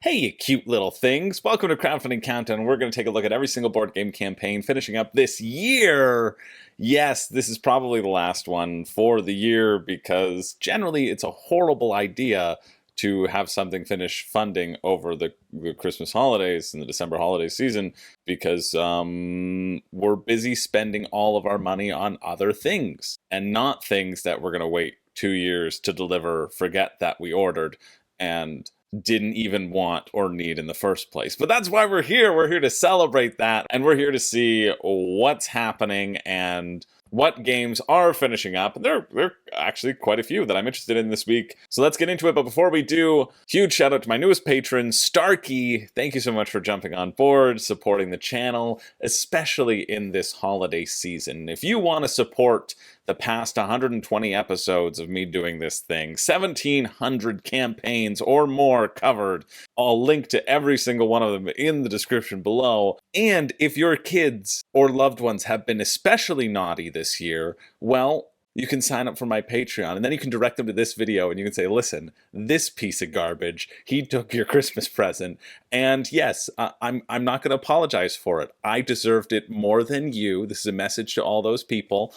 Hey, you cute little things. Welcome to Crowdfunding Countdown. We're going to take a look at every single board game campaign finishing up this year. Yes, this is probably the last one for the year because generally it's a horrible idea to have something finish funding over the Christmas holidays and the December holiday season because we're busy spending all of our money on other things and not things that we're going to wait 2 years to deliver, forget that we ordered, and didn't even want or need in the first place. But that's why we're here. We're here to celebrate that, and we're here to see what's happening and what games are finishing up. There are actually quite a few that I'm interested in this week. So let's get into it. But before we do, huge shout out to my newest patron, Starkey. Thank you so much for jumping on board, supporting the channel, especially in this holiday season. If you want to support the past 120 episodes of me doing this thing, 1,700 campaigns or more covered. I'll link to every single one of them in the description below. And if your kids or loved ones have been especially naughty this year, well, you can sign up for my Patreon, and then you can direct them to this video, and you can say, listen, this piece of garbage, he took your Christmas present, and yes, I'm not going to apologize for it. I deserved it more than you. This is a message to all those people.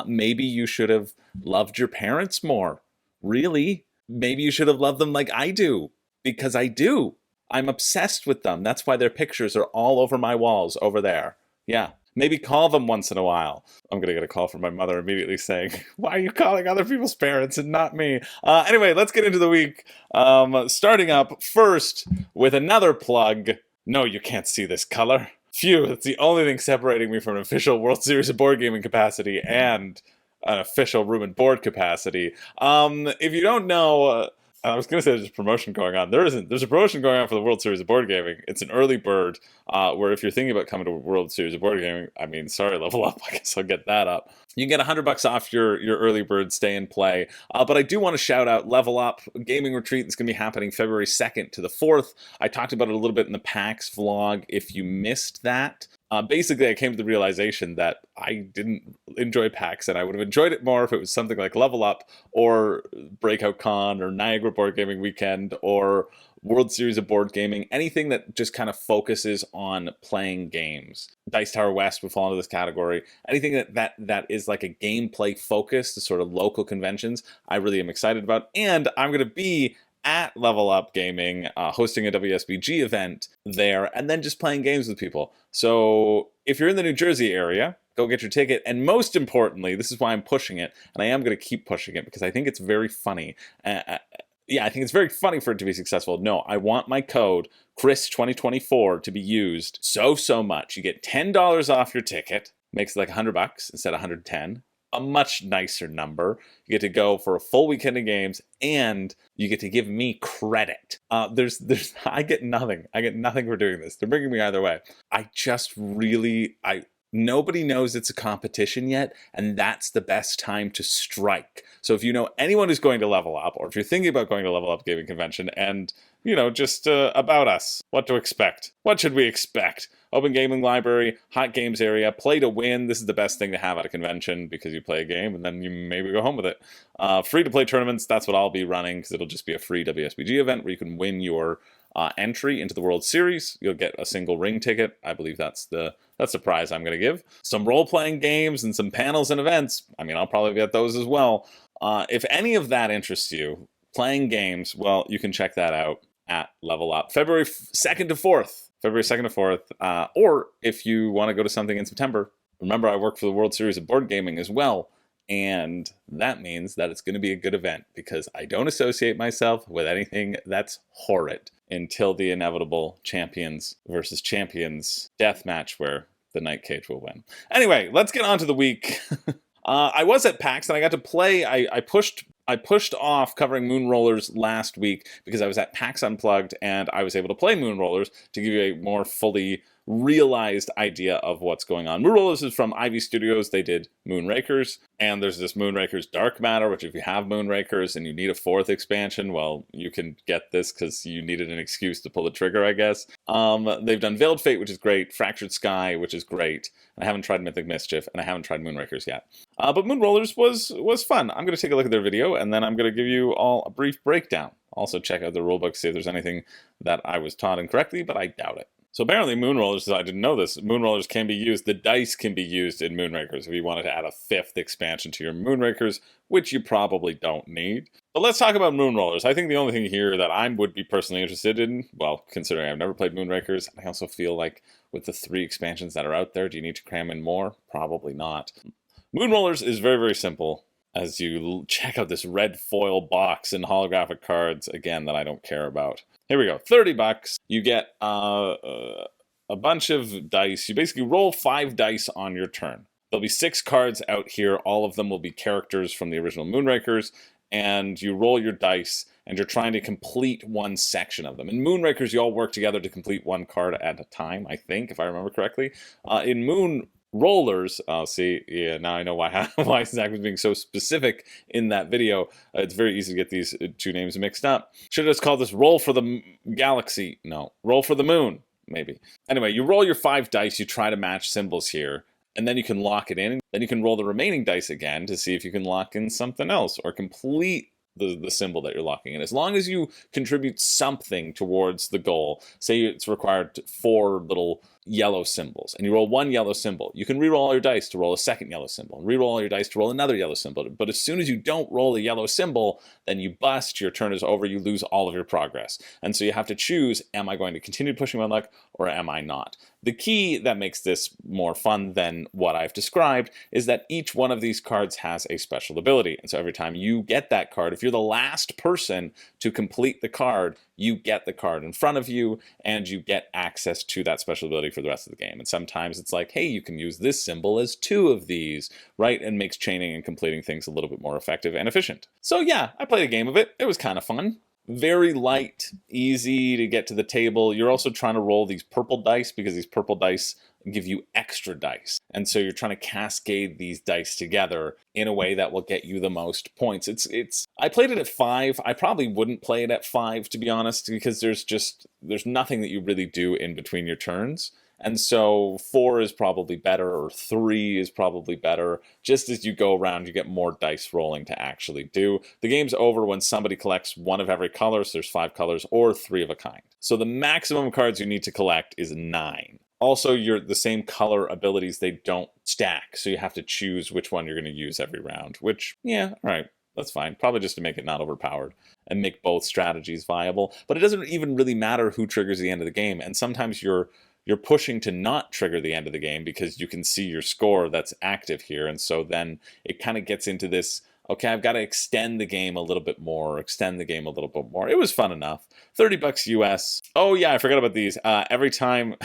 Maybe you should have loved your parents more. Really? Maybe you should have loved them like I do, because I do. I'm obsessed with them. That's why their pictures are all over my walls over there. Yeah. Maybe call them once in a while. I'm going to get a call from my mother immediately saying, why are you calling other people's parents and not me? Anyway, let's get into the week. Starting up first with another plug. No, you can't see this color. Phew, it's the only thing separating me from an official World Series of Board Gaming capacity and an official room and board capacity. If you don't know... I was going to say there's a promotion going on. There isn't. There's a promotion going on for the World Series of Board Gaming. It's an early bird, where if you're thinking about coming to World Series of Board Gaming, I mean, sorry, level up. I guess I'll get that up. You can get $100 off your early bird stay and play. But I do want to shout out Level Up Gaming Retreat. It's going to be happening February 2nd to the 4th. I talked about it a little bit in the PAX vlog. If you missed that, basically, I came to the realization that I didn't enjoy PAX, and I would have enjoyed it more if it was something like Level Up, or Breakout Con, or Niagara Board Gaming Weekend, or World Series of Board Gaming, anything that just kind of focuses on playing games. Dice Tower West would fall into this category. Anything that is like a gameplay focus, the sort of local conventions, I really am excited about. And I'm going to be at Level Up Gaming, hosting a WSBG event there, and then just playing games with people. So if you're in the New Jersey area, go get your ticket. And most importantly, this is why I'm pushing it, and I am going to keep pushing it because I think it's very funny. Yeah, I think it's very funny for it to be successful. No, I want my code, Chris2024, to be used so much. You get $10 off your ticket, makes it like $100 instead of $110. A much nicer number. You get to go for a full weekend of games, and you get to give me credit. I get nothing. I get nothing for doing this. They're bringing me either way. Nobody knows it's a competition yet, and that's the best time to strike. So if you know anyone who's going to Level Up, or if you're thinking about going to Level Up Gaming Convention, and, just about us, what to expect. What should we expect? Open gaming library, hot games area, play to win. This is the best thing to have at a convention because you play a game and then you maybe go home with it. Free to play tournaments, that's what I'll be running because it'll just be a free WSBG event where you can win your entry into the World Series. You'll get a single ring ticket. I believe that's the prize I'm going to give. Some role-playing games and some panels and events. I mean, I'll probably get those as well. If any of that interests you, playing games, well, you can check that out at Level Up. February 2nd to 4th. February 2nd to 4th. Or if you want to go to something in September, remember I work for the World Series of Board Gaming as well. And that means that it's going to be a good event because I don't associate myself with anything that's horrid until the inevitable champions versus champions death match where the Night Cage will win. Anyway, let's get on to the week. I was at PAX and I got to play. I pushed off covering Moonrollers last week because I was at PAX Unplugged and I was able to play Moonrollers to give you a more fully realized idea of what's going on. Moonrollers is from Ivy Studios. They did Moonrakers, and there's this Moonrakers Dark Matter, which if you have Moonrakers and you need a 4th expansion, well, you can get this because you needed an excuse to pull the trigger, I guess. They've done Veiled Fate, which is great, Fractured Sky, which is great. I haven't tried Mythic Mischief, and I haven't tried Moonrakers yet. But Moonrollers was fun. I'm going to take a look at their video, and then I'm going to give you all a brief breakdown. Also check out the rulebook, see if there's anything that I was taught incorrectly, but I doubt it. So apparently Moonrollers, I didn't know this, Moonrollers can be used, the dice can be used in Moonrakers if you wanted to add a 5th expansion to your Moonrakers, which you probably don't need. But let's talk about Moonrollers. I think the only thing here that I would be personally interested in, well, considering I've never played Moonrakers, I also feel like with the 3 expansions that are out there, do you need to cram in more? Probably not. Moonrollers is very, very simple. As you check out this red foil box and holographic cards, again, that I don't care about. Here we go, $30. You get a bunch of dice. You basically roll 5 dice on your turn. There'll be 6 cards out here. All of them will be characters from the original Moonrakers. And you roll your dice, and you're trying to complete one section of them. In Moonrakers, you all work together to complete one card at a time, I think, if I remember correctly. In Moonrollers, see, yeah, now I know why Zach was being so specific in that video. It's very easy to get these 2 names mixed up. Should have just called this Roll for the Galaxy. No, Roll for the Moon, maybe. Anyway, you roll your 5 dice, you try to match symbols here, and then you can lock it in. Then you can roll the remaining dice again to see if you can lock in something else or complete the symbol that you're locking in. As long as you contribute something towards the goal, say it's required 4 little yellow symbols, and you roll 1 yellow symbol, you can re-roll all your dice to roll a 2nd yellow symbol, and re-roll all your dice to roll another yellow symbol. But as soon as you don't roll a yellow symbol, then you bust, your turn is over, you lose all of your progress. And so you have to choose, am I going to continue pushing my luck, or am I not? The key that makes this more fun than what I've described is that each one of these cards has a special ability. And so every time you get that card, if you're the last person to complete the card, you get the card in front of you, and you get access to that special ability for the rest of the game. And sometimes it's like, hey, you can use this symbol as 2 of these, right? And makes chaining and completing things a little bit more effective and efficient. So yeah, I played a game of it. It was kind of fun. Very light, easy to get to the table. You're also trying to roll these purple dice because these purple dice give you extra dice. And so you're trying to cascade these dice together in a way that will get you the most points. I played it at 5. I probably wouldn't play it at 5, to be honest, because there's nothing that you really do in between your turns. And so 4 is probably better, or 3 is probably better. Just as you go around, you get more dice rolling to actually do. The game's over when somebody collects 1 of every color, so there's 5 colors, or 3 of a kind. So the maximum cards you need to collect is 9. Also, the same color abilities, they don't stack, so you have to choose which one you're going to use every round, which, yeah, all right, that's fine. Probably just to make it not overpowered and make both strategies viable. But it doesn't even really matter who triggers the end of the game, and sometimes you're pushing to not trigger the end of the game because you can see your score that's active here, and so then it kind of gets into this, okay, I've got to extend the game a little bit more, It was fun enough. $30 US. Oh yeah, I forgot about these. Every time,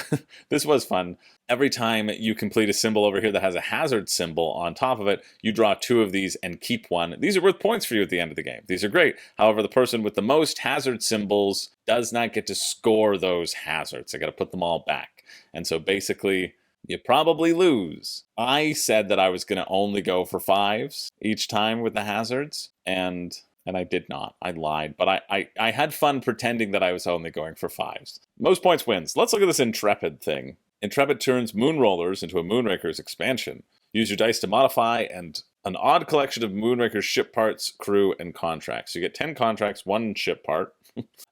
this was fun. Every time you complete a symbol over here that has a hazard symbol on top of it, you draw 2 of these and keep 1. These are worth points for you at the end of the game. These are great. However, the person with the most hazard symbols does not get to score those hazards. I got to put them all back. And so basically, you probably lose. I said that I was going to only go for 5s each time with the hazards, and I did not. I lied, but I had fun pretending that I was only going for 5s. Most points wins. Let's look at this Intrepid thing. Intrepid turns Moonrollers into a Moonrakers expansion. Use your dice to modify an odd collection of Moonrakers ship parts, crew, and contracts. You get 10 contracts, 1 ship part,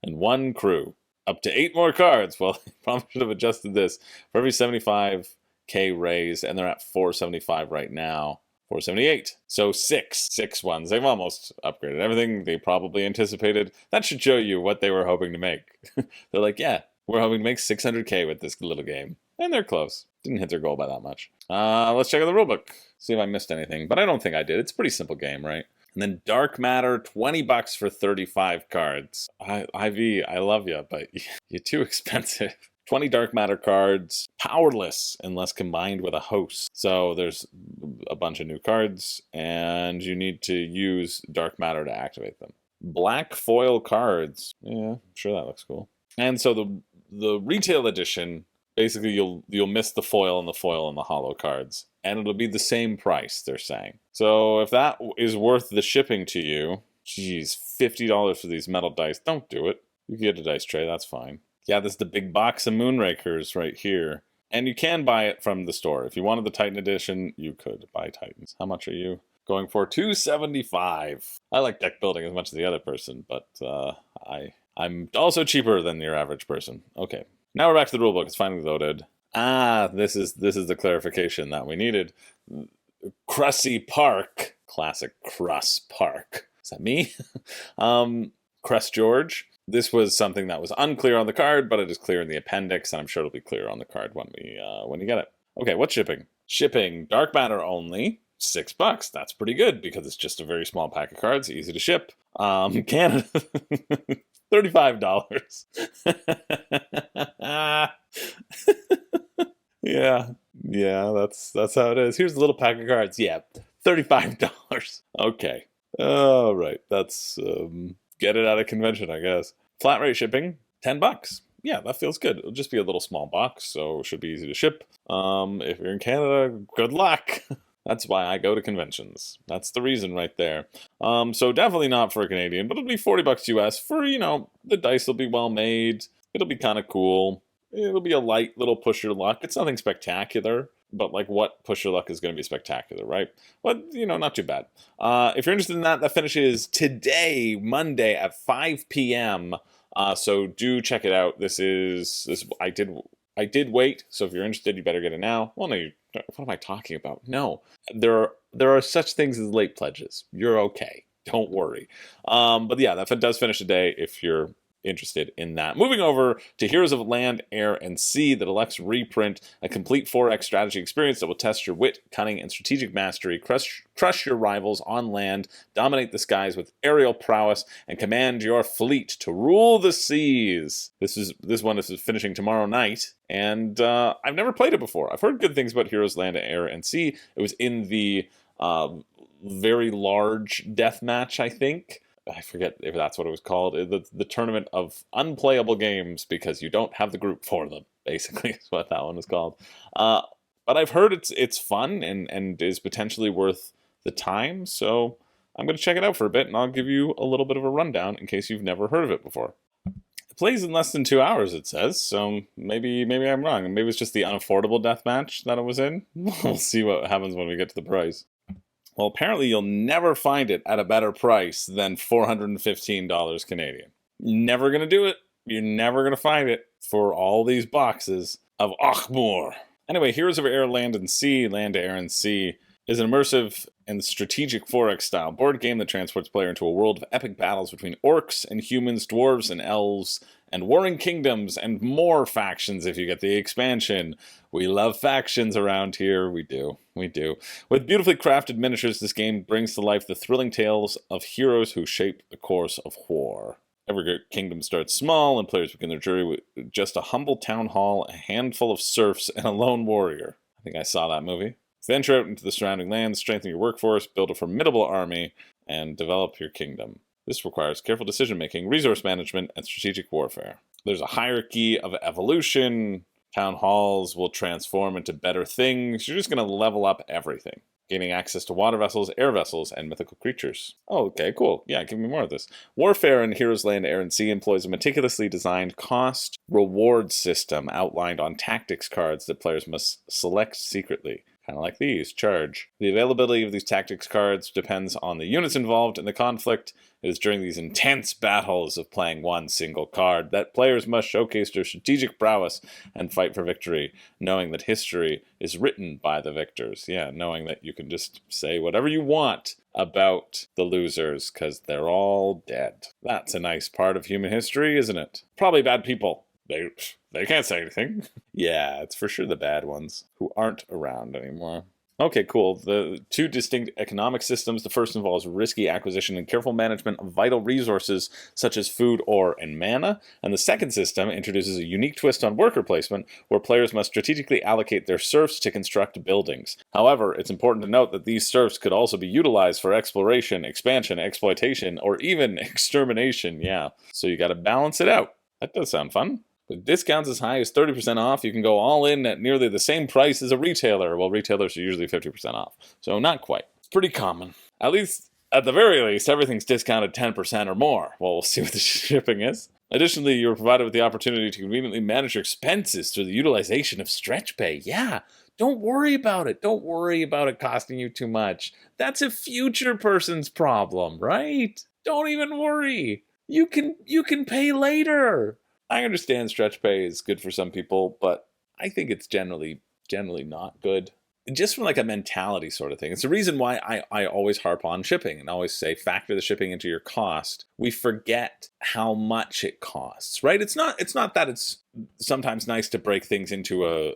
and 1 crew. Up to 8 more cards. Well, I probably should have adjusted this. For every 75k raise, and they're at 475 right now. 478. So 6 ones. They've almost upgraded everything they probably anticipated. That should show you what they were hoping to make. They're like, yeah, we're hoping to make 600k with this little game. And they're close. Didn't hit their goal by that much. Let's check out the rulebook. See if I missed anything. But I don't think I did. It's a pretty simple game, right? And then Dark Matter, $20 for 35 cards. IV, I love you, but you're too expensive. 20 Dark Matter cards, powerless unless combined with a host. So there's a bunch of new cards, and you need to use Dark Matter to activate them. Black foil cards. Yeah, I'm sure that looks cool. And so the retail edition, basically you'll miss the foil and the hollow cards. And it'll be the same price, they're saying. So if that is worth the shipping to you, geez, $50 for these metal dice, don't do it. You can get a dice tray, that's fine. Yeah, this is the big box of Moonrakers right here. And you can buy it from the store. If you wanted the Titan edition, you could buy Titans. How much are you going for? $275. I like deck building as much as the other person, but I'm also cheaper than your average person. Okay. Now we're back to the rulebook. It's finally loaded. This is the clarification that we needed. Cressy Park. Classic Cruss Park. Is that me? Cress George. This was something that was unclear on the card, but it is clear in the appendix, and I'm sure it'll be clear on the card when you get it. Okay, what's shipping? Shipping, dark matter only, $6. That's pretty good because it's just a very small pack of cards, easy to ship. Canada, $35. Yeah, that's how it is. Here's a little pack of cards. Yeah, $35. Okay. All right. That's get it out of convention, I guess. Flat rate shipping, $10. Yeah, that feels good. It'll just be a little small box, so it should be easy to ship. If you're in Canada, good luck. That's why I go to conventions. That's the reason right there. So definitely not for a Canadian, but it'll be $40 US for, the dice will be well made. It'll be kind of cool. It'll be a light little push your luck. It's nothing spectacular, but like what push your luck is going to be spectacular, right? But, not too bad. If you're interested in that finishes today, Monday at 5 p.m. So do check it out. I did wait, so if you're interested, you better get it now. Well, no, what am I talking about? No, there are such things as late pledges. You're okay. Don't worry. But yeah, that does finish today if you're interested in that. Moving over to Heroes of Land, Air, and Sea, the deluxe reprint, a complete 4X strategy experience that will test your wit, cunning, and strategic mastery, crush your rivals on land, dominate the skies with aerial prowess, and command your fleet to rule the seas. This one is finishing tomorrow night, and I've never played it before. I've heard good things about Heroes, Land, Air, and Sea. It was in the very large death match, I think. I forget if that's what it was called, the tournament of unplayable games because you don't have the group for them, basically is what that one was called. But I've heard it's fun and is potentially worth the time, so I'm going to check it out for a bit, and I'll give you a little bit of a rundown in case you've never heard of it before. It plays in less than 2 hours, it says, so maybe I'm wrong. Maybe it's just the unaffordable deathmatch that it was in. We'll see what happens when we get to the price. Well, apparently you'll never find it at a better price than $415 Canadian. Never going to do it. You're never going to find it for all these boxes of Ochmore. Anyway, Heroes of Air, Land, and Sea, Land, Air, and Sea is an immersive and strategic 4X style board game that transports player into a world of epic battles between orcs and humans, dwarves and elves, and warring kingdoms and more factions if you get the expansion. We love factions around here. We do. With beautifully crafted miniatures, this game brings to life the thrilling tales of heroes who shape the course of war. Every kingdom starts small, and players begin their journey with just a humble town hall, a handful of serfs, and a lone warrior. I think I saw that movie. Venture out into the surrounding lands, strengthen your workforce, build a formidable army, and develop your kingdom. This requires careful decision-making, resource management, and strategic warfare. There's a hierarchy of evolution. Town halls will transform into better things. You're just going to level up everything. Gaining access to water vessels, air vessels, and mythical creatures. Oh, okay, cool. Yeah, give me more of this. Warfare in Heroes, Land, Air, and Sea employs a meticulously designed cost-reward system outlined on tactics cards that players must select secretly. Kind of like these, charge. The availability of these tactics cards depends on the units involved in the conflict. It is during these intense battles of playing one single card that players must showcase their strategic prowess and fight for victory, knowing that history is written by the victors. Yeah, knowing that you can just say whatever you want about the losers, because they're all dead. That's a nice part of human history, isn't it? Probably bad people. They can't say anything. Yeah, it's for sure the bad ones who aren't around anymore. Okay, cool. The two distinct economic systems. The first involves risky acquisition and careful management of vital resources such as food, ore, and mana. And the second system introduces a unique twist on worker placement where players must strategically allocate their serfs to construct buildings. However, it's important to note that these serfs could also be utilized for exploration, expansion, exploitation, or even extermination. Yeah, so you gotta balance it out. That does sound fun. With discounts as high as 30% off, you can go all in at nearly the same price as a retailer. Well, retailers are usually 50% off, so not quite. It's pretty common. At the very least, everything's discounted 10% or more. Well, we'll see what the shipping is. Additionally, you're provided with the opportunity to conveniently manage your expenses through the utilization of stretch pay. Yeah, don't worry about it. Don't worry about it costing you too much. That's a future person's problem, right? Don't even worry. You can pay later. I understand stretch pay is good for some people, but I think it's generally not good. Just from like a mentality sort of thing. It's the reason why I always harp on shipping and always say factor the shipping into your cost. We forget how much it costs, right? It's not that it's sometimes nice to break things into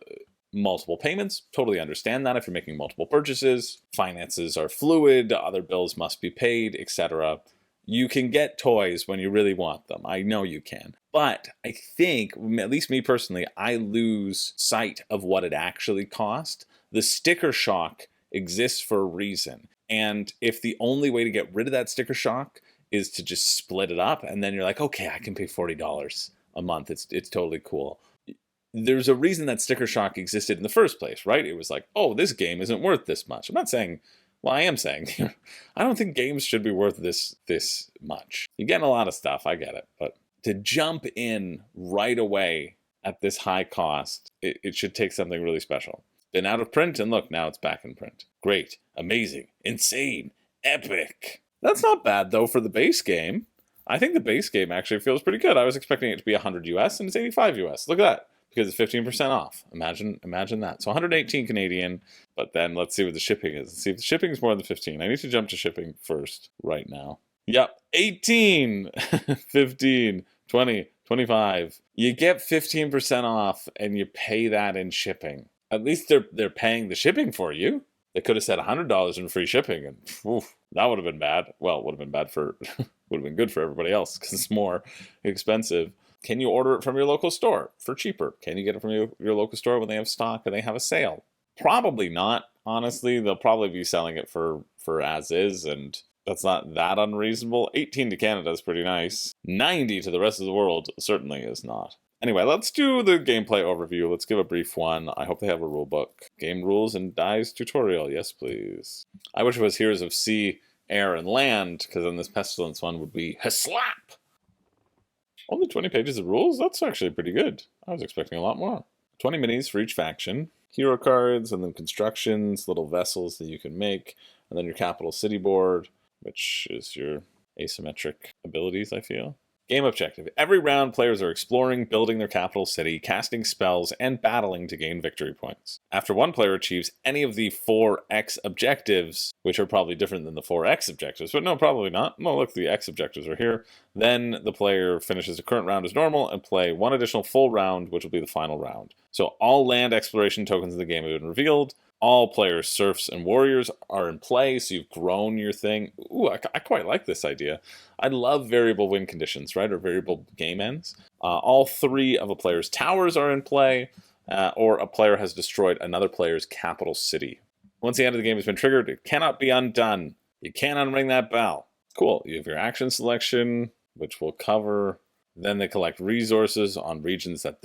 multiple payments. Totally understand that if you're making multiple purchases. Finances are fluid, other bills must be paid, etc. You can get toys when you really want them. I know you can. But I think, at least me personally, I lose sight of what it actually cost. The sticker shock exists for a reason. And if the only way to get rid of that sticker shock is to just split it up, and then you're like, okay, I can pay $40 a month. It's totally cool. There's a reason that sticker shock existed in the first place, right? It was like, oh, this game isn't worth this much. I'm not saying, well, I am saying, I don't think games should be worth this much. You're getting a lot of stuff, I get it. But to jump in right away at this high cost, it should take something really special. Been out of print, and look, now it's back in print. Great, amazing, insane, epic. That's not bad, though, for the base game. I think the base game actually feels pretty good. I was expecting it to be 100 US, and it's 85 US. Look at that, because it's 15% off. Imagine that. So 118 Canadian, but then let's see what the shipping is. Let's see if the shipping is more than 15. I need to jump to shipping first right now. Yep, 18, 15, 20, 25. You get 15% off, and you pay that in shipping. At least they're paying the shipping for you. They could have said $100 in free shipping, and that would have been bad. Well, it would have been bad would have been good for everybody else because it's more expensive. Can you order it from your local store for cheaper? Can you get it from your local store when they have stock and they have a sale? Probably not. Honestly, they'll probably be selling it for as is, and that's not that unreasonable. 18 to Canada is pretty nice. 90 to the rest of the world certainly is not. Anyway, let's do the gameplay overview. Let's give a brief one. I hope they have a rule book. Game rules and dice tutorial. Yes, please. I wish it was Heroes of Sea, Air, and Land, because then this Pestilence one would be HASLAP! Only 20 pages of rules? That's actually pretty good. I was expecting a lot more. 20 minis for each faction. Hero cards, and then constructions, little vessels that you can make, and then your capital city board, which is your asymmetric abilities, I feel. Game objective. Every round, players are exploring, building their capital city, casting spells, and battling to gain victory points. After one player achieves any of the 4X objectives, which are probably different than the 4X objectives, but no, probably not. No, look, the X objectives are here. Then the player finishes the current round as normal and play one additional full round, which will be the final round. So all land exploration tokens in the game have been revealed. All players, serfs, and warriors are in play, so you've grown your thing. Ooh, I quite like this idea. I love variable win conditions, right, or variable game ends. All 3 of a player's towers are in play, or a player has destroyed another player's capital city. Once the end of the game has been triggered, it cannot be undone. You can't unring that bell. Cool. You have your action selection, which we'll cover. Then they collect resources on regions that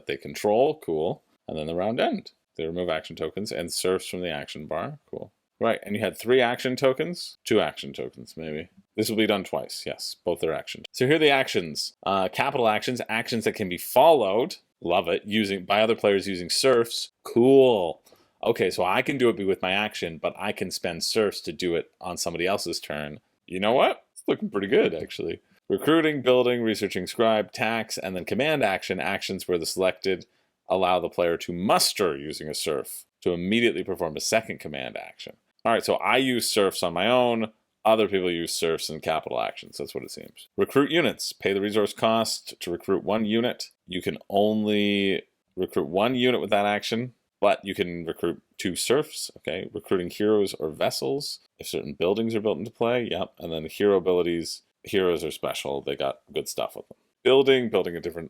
they control. Cool. And then the round end. They remove action tokens and serfs from the action bar. Cool. Right, and you had 3 action tokens? 2 action tokens, maybe. This will be done twice, yes. Both are actions. So here are the actions. Capital actions, actions that can be followed. Love it. By other players using serfs. Cool. Okay, so I can do it with my action, but I can spend serfs to do it on somebody else's turn. You know what? It's looking pretty good, actually. Recruiting, building, researching, scribe, tax, and then command action. Actions where the selected allow the player to muster using a serf to immediately perform a second command action. All right, so I use serfs on my own. Other people use serfs and capital actions. That's what it seems. Recruit units. Pay the resource cost to recruit 1 unit. You can only recruit 1 unit with that action, but you can recruit 2 serfs. Okay, recruiting heroes or vessels. If certain buildings are built into play, yep. And then hero abilities. Heroes are special. They got good stuff with them. Building a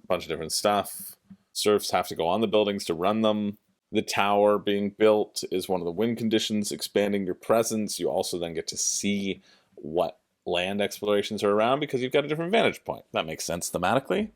bunch of different stuff. Serfs have to go on the buildings to run them. The tower being built is one of the win conditions, expanding your presence. You also then get to see what land explorations are around because you've got a different vantage point. That makes sense thematically.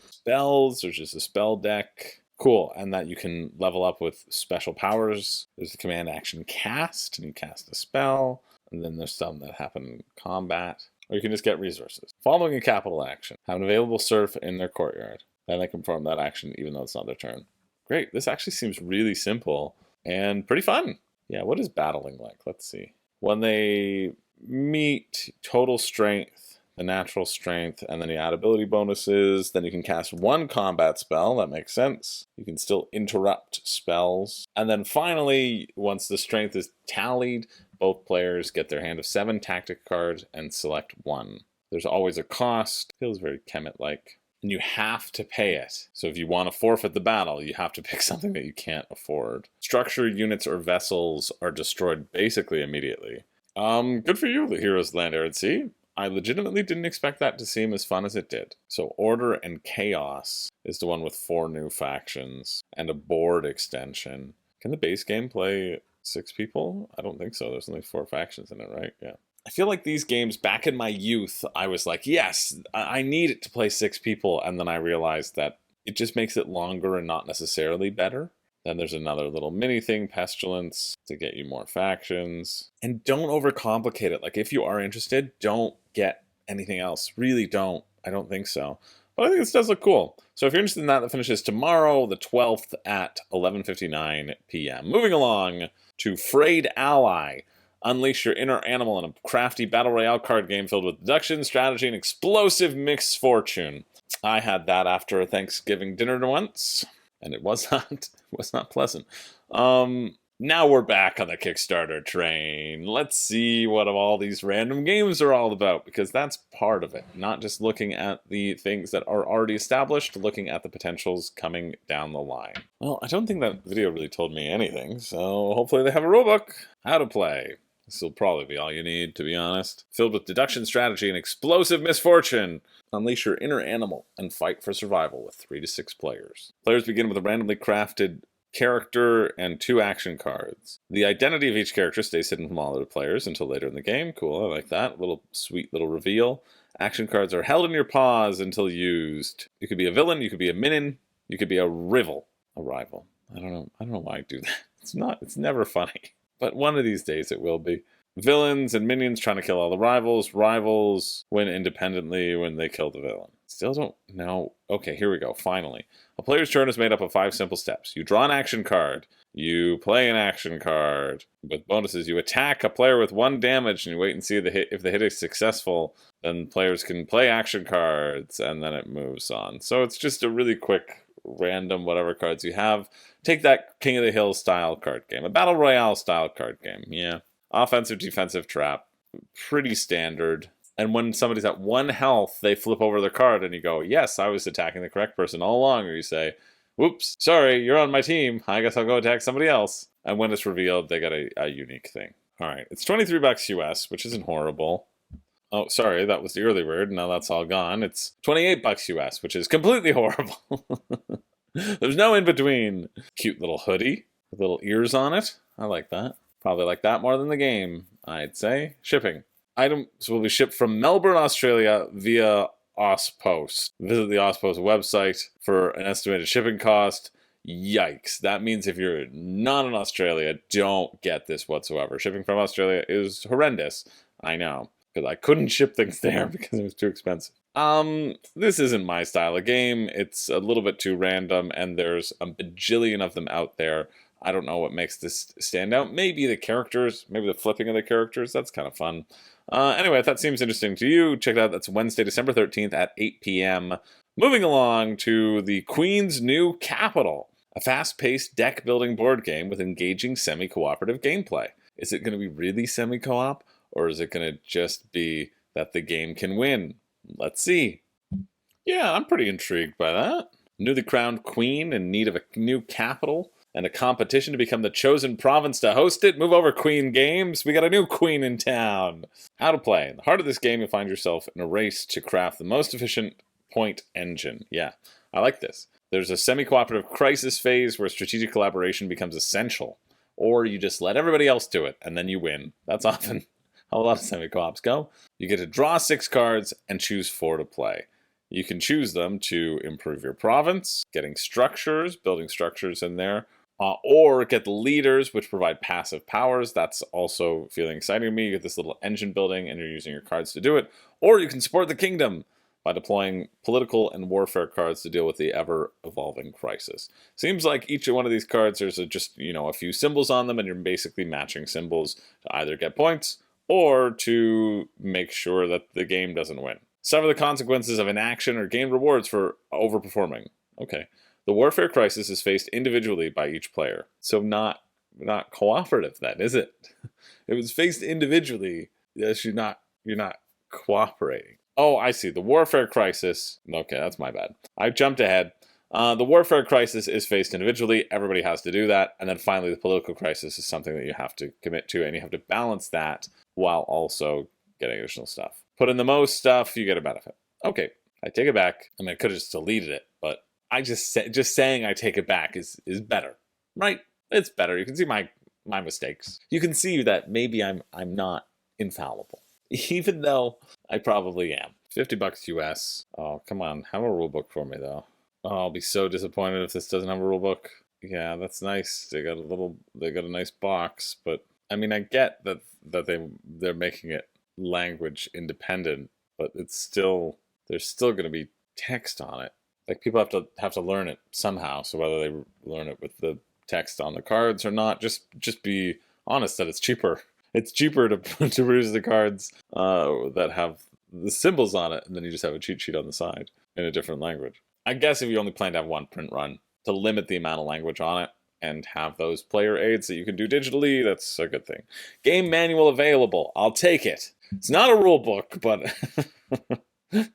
Spells, there's just a spell deck. Cool, and that you can level up with special powers. There's the command action cast, and you cast a spell. And then there's some that happen in combat. Or you can just get resources. Following a capital action, have an available serf in their courtyard. Then they can perform that action even though it's not their turn. Great, this actually seems really simple and pretty fun. Yeah, what is battling like? Let's see. When they meet, total strength a natural strength, and then you add ability bonuses. Then you can cast one combat spell. That makes sense. You can still interrupt spells. And then finally, once the strength is tallied, both players get their hand of 7 tactic cards and select one. There's always a cost. Feels very Kemet-like. And you have to pay it. So if you want to forfeit the battle, you have to pick something that you can't afford. Structure, units, or vessels are destroyed basically immediately. Good for you, the heroes land air at sea. I legitimately didn't expect that to seem as fun as it did. So Order and Chaos is the one with 4 new factions and a board extension. Can the base game play 6 people? I don't think so. There's only 4 factions in it, right? Yeah. I feel like these games, back in my youth, I was like, yes, I need it to play 6 people. And then I realized that it just makes it longer and not necessarily better. Then there's another little mini thing, Pestilence, to get you more factions. And don't overcomplicate it. Like, if you are interested, don't get anything else. Really don't. I don't think so. But I think this does look cool. So if you're interested in that, that finishes tomorrow, the 12th at 11:59 p.m. Moving along to Frayed Ally. Unleash your inner animal in a crafty battle royale card game filled with deduction, strategy, and explosive misfortune. I had that after a Thanksgiving dinner once, and it was not pleasant. Now we're back on the Kickstarter train. Let's see what all these random games are all about, because that's part of it. Not just looking at the things that are already established, looking at the potentials coming down the line. Well, I don't think that video really told me anything, so hopefully they have a rulebook. How to play. This will probably be all you need, to be honest. Filled with deduction, strategy, and explosive misfortune. Unleash your inner animal and fight for survival with 3 to 6 players. Players begin with a randomly crafted character and 2 action cards. The identity of each character stays hidden from all other players until later in the game. Cool, I like that. Sweet little reveal. Action cards are held in your paws until used. You could be a villain, you could be a minion, you could be a rival. A rival. I don't know why I do that. It's never funny. But one of these days it will be. Villains and minions trying to kill all the rivals. Rivals win independently when they kill the villain. Still don't know. Okay, here we go. Finally. A player's turn is made up of 5 simple steps. You draw an action card. You play an action card. With bonuses, you attack a player with 1 damage and you wait and see if the hit is successful. Then players can play action cards and then it moves on. So it's just a really quick, random whatever cards you have. Take that King of the Hill style card game. A Battle Royale style card game. Yeah. Offensive, defensive, trap. Pretty standard. And when somebody's at 1 health, they flip over their card and you go, yes, I was attacking the correct person all along. Or you say, whoops, sorry, you're on my team. I guess I'll go attack somebody else. And when it's revealed, they got a unique thing. All right, it's $23 US, which isn't horrible. Oh, sorry, that was the early word. Now that's all gone. It's $28 US, which is completely horrible. There's no in between. Cute little hoodie with little ears on it. I like that. Probably like that more than the game, I'd say. Shipping. Items will be shipped from Melbourne, Australia via Ozpost. Visit the Ozpost website for an estimated shipping cost. Yikes. That means if you're not in Australia, don't get this whatsoever. Shipping from Australia is horrendous. I know. Because I couldn't ship things there because it was too expensive. This isn't my style of game. It's a little bit too random, and there's a bajillion of them out there. I don't know what makes this stand out. Maybe the characters, maybe the flipping of the characters. That's kind of fun. Anyway, if that seems interesting to you, check it out. That's Wednesday, December 13th at 8 p.m. Moving along to the Queen's New Capital, a fast-paced deck-building board game with engaging semi-cooperative gameplay. Is it going to be really semi-co-op, or is it going to just be that the game can win? Let's see. Yeah, I'm pretty intrigued by that. Newly crowned queen in need of a new capital and a competition to become the chosen province to host it. Move over, Queen Games. We got a new queen in town. How to play. In the heart of this game, you'll find yourself in a race to craft the most efficient point engine. Yeah, I like this. There's a semi-cooperative crisis phase where strategic collaboration becomes essential. Or you just let everybody else do it, and then you win. That's often how a lot of semi-co-ops go. You get to draw 6 cards and choose 4 to play. You can choose them to improve your province, getting structures, building structures in there, or get the leaders, which provide passive powers. That's also feeling exciting to me. You get this little engine building, and you're using your cards to do it. Or you can support the kingdom by deploying political and warfare cards to deal with the ever-evolving crisis. Seems like each one of these cards, there's just a few symbols on them, and you're basically matching symbols to either get points or to make sure that the game doesn't win. Suffer the consequences of inaction or gain rewards for overperforming. Okay. The warfare crisis is faced individually by each player. So not cooperative then, is it? It was faced individually. Yes, you're not cooperating. Oh, I see. The warfare crisis. Okay, that's my bad. I jumped ahead. The warfare crisis is faced individually. Everybody has to do that. And then finally, the political crisis is something that you have to commit to, and you have to balance that while also getting additional stuff. Put in the most stuff, you get a benefit. Okay, I take it back. I mean, I could have just deleted it, but I just saying I take it back is better, right? It's better. You can see my mistakes. You can see that maybe I'm not infallible, even though I probably am. $50 US. Oh, come on, have a rule book for me though. Oh, I'll be so disappointed if this doesn't have a rule book. Yeah, that's nice. They got a nice box, but I mean, I get that they're making it language independent, but it's still, there's still going to be text on it. Like, people have to learn it somehow. So whether they learn it with the text on the cards or not, just be honest that it's cheaper. It's cheaper to produce the cards that have the symbols on it, and then you just have a cheat sheet on the side in a different language. I guess if you only plan to have one print run, to limit the amount of language on it and have those player aids that you can do digitally, that's a good thing. Game manual available. I'll take it. It's not a rule book, but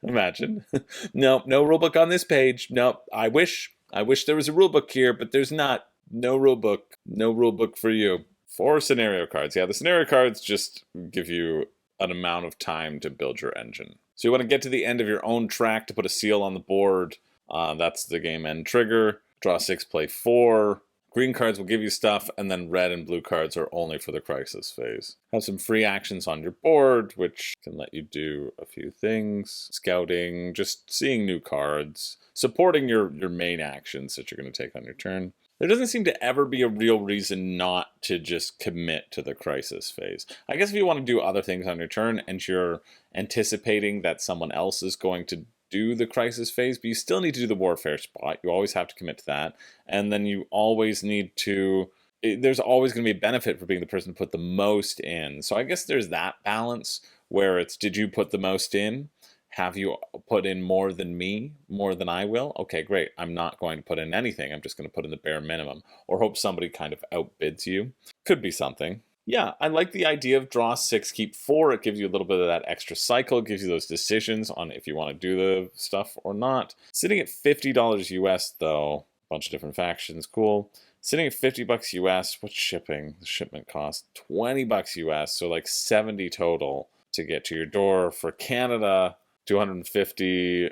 imagine. No rule book on this page. No, I wish there was a rule book here, but there's not. No rule book. No rule book for you. 4 scenario cards. Yeah, the scenario cards just give you an amount of time to build your engine. So you want to get to the end of your own track to put a seal on the board. That's the game end trigger. Draw 6, play 4. Green cards will give you stuff, and then red and blue cards are only for the crisis phase. Have some free actions on your board, which can let you do a few things. Scouting, just seeing new cards, supporting your main actions that you're going to take on your turn. There doesn't seem to ever be a real reason not to just commit to the crisis phase. I guess if you want to do other things on your turn and you're anticipating that someone else is going to do the crisis phase, but you still need to do the warfare spot. You always have to commit to that. And then you always need to, there's always going to be a benefit for being the person to put the most in. So I guess there's that balance where it's, did you put the most in? Have you put in more than me, more than I will? Okay, great. I'm not going to put in anything. I'm just going to put in the bare minimum, or hope somebody kind of outbids you. Could be something. Yeah, I like the idea of draw 6, keep 4. It gives you a little bit of that extra cycle. It gives you those decisions on if you want to do the stuff or not. Sitting at $50 US, though. A bunch of different factions, cool. Sitting at $50 US, what's shipping? The shipment cost $20 US, so like 70 total to get to your door. For Canada, 250,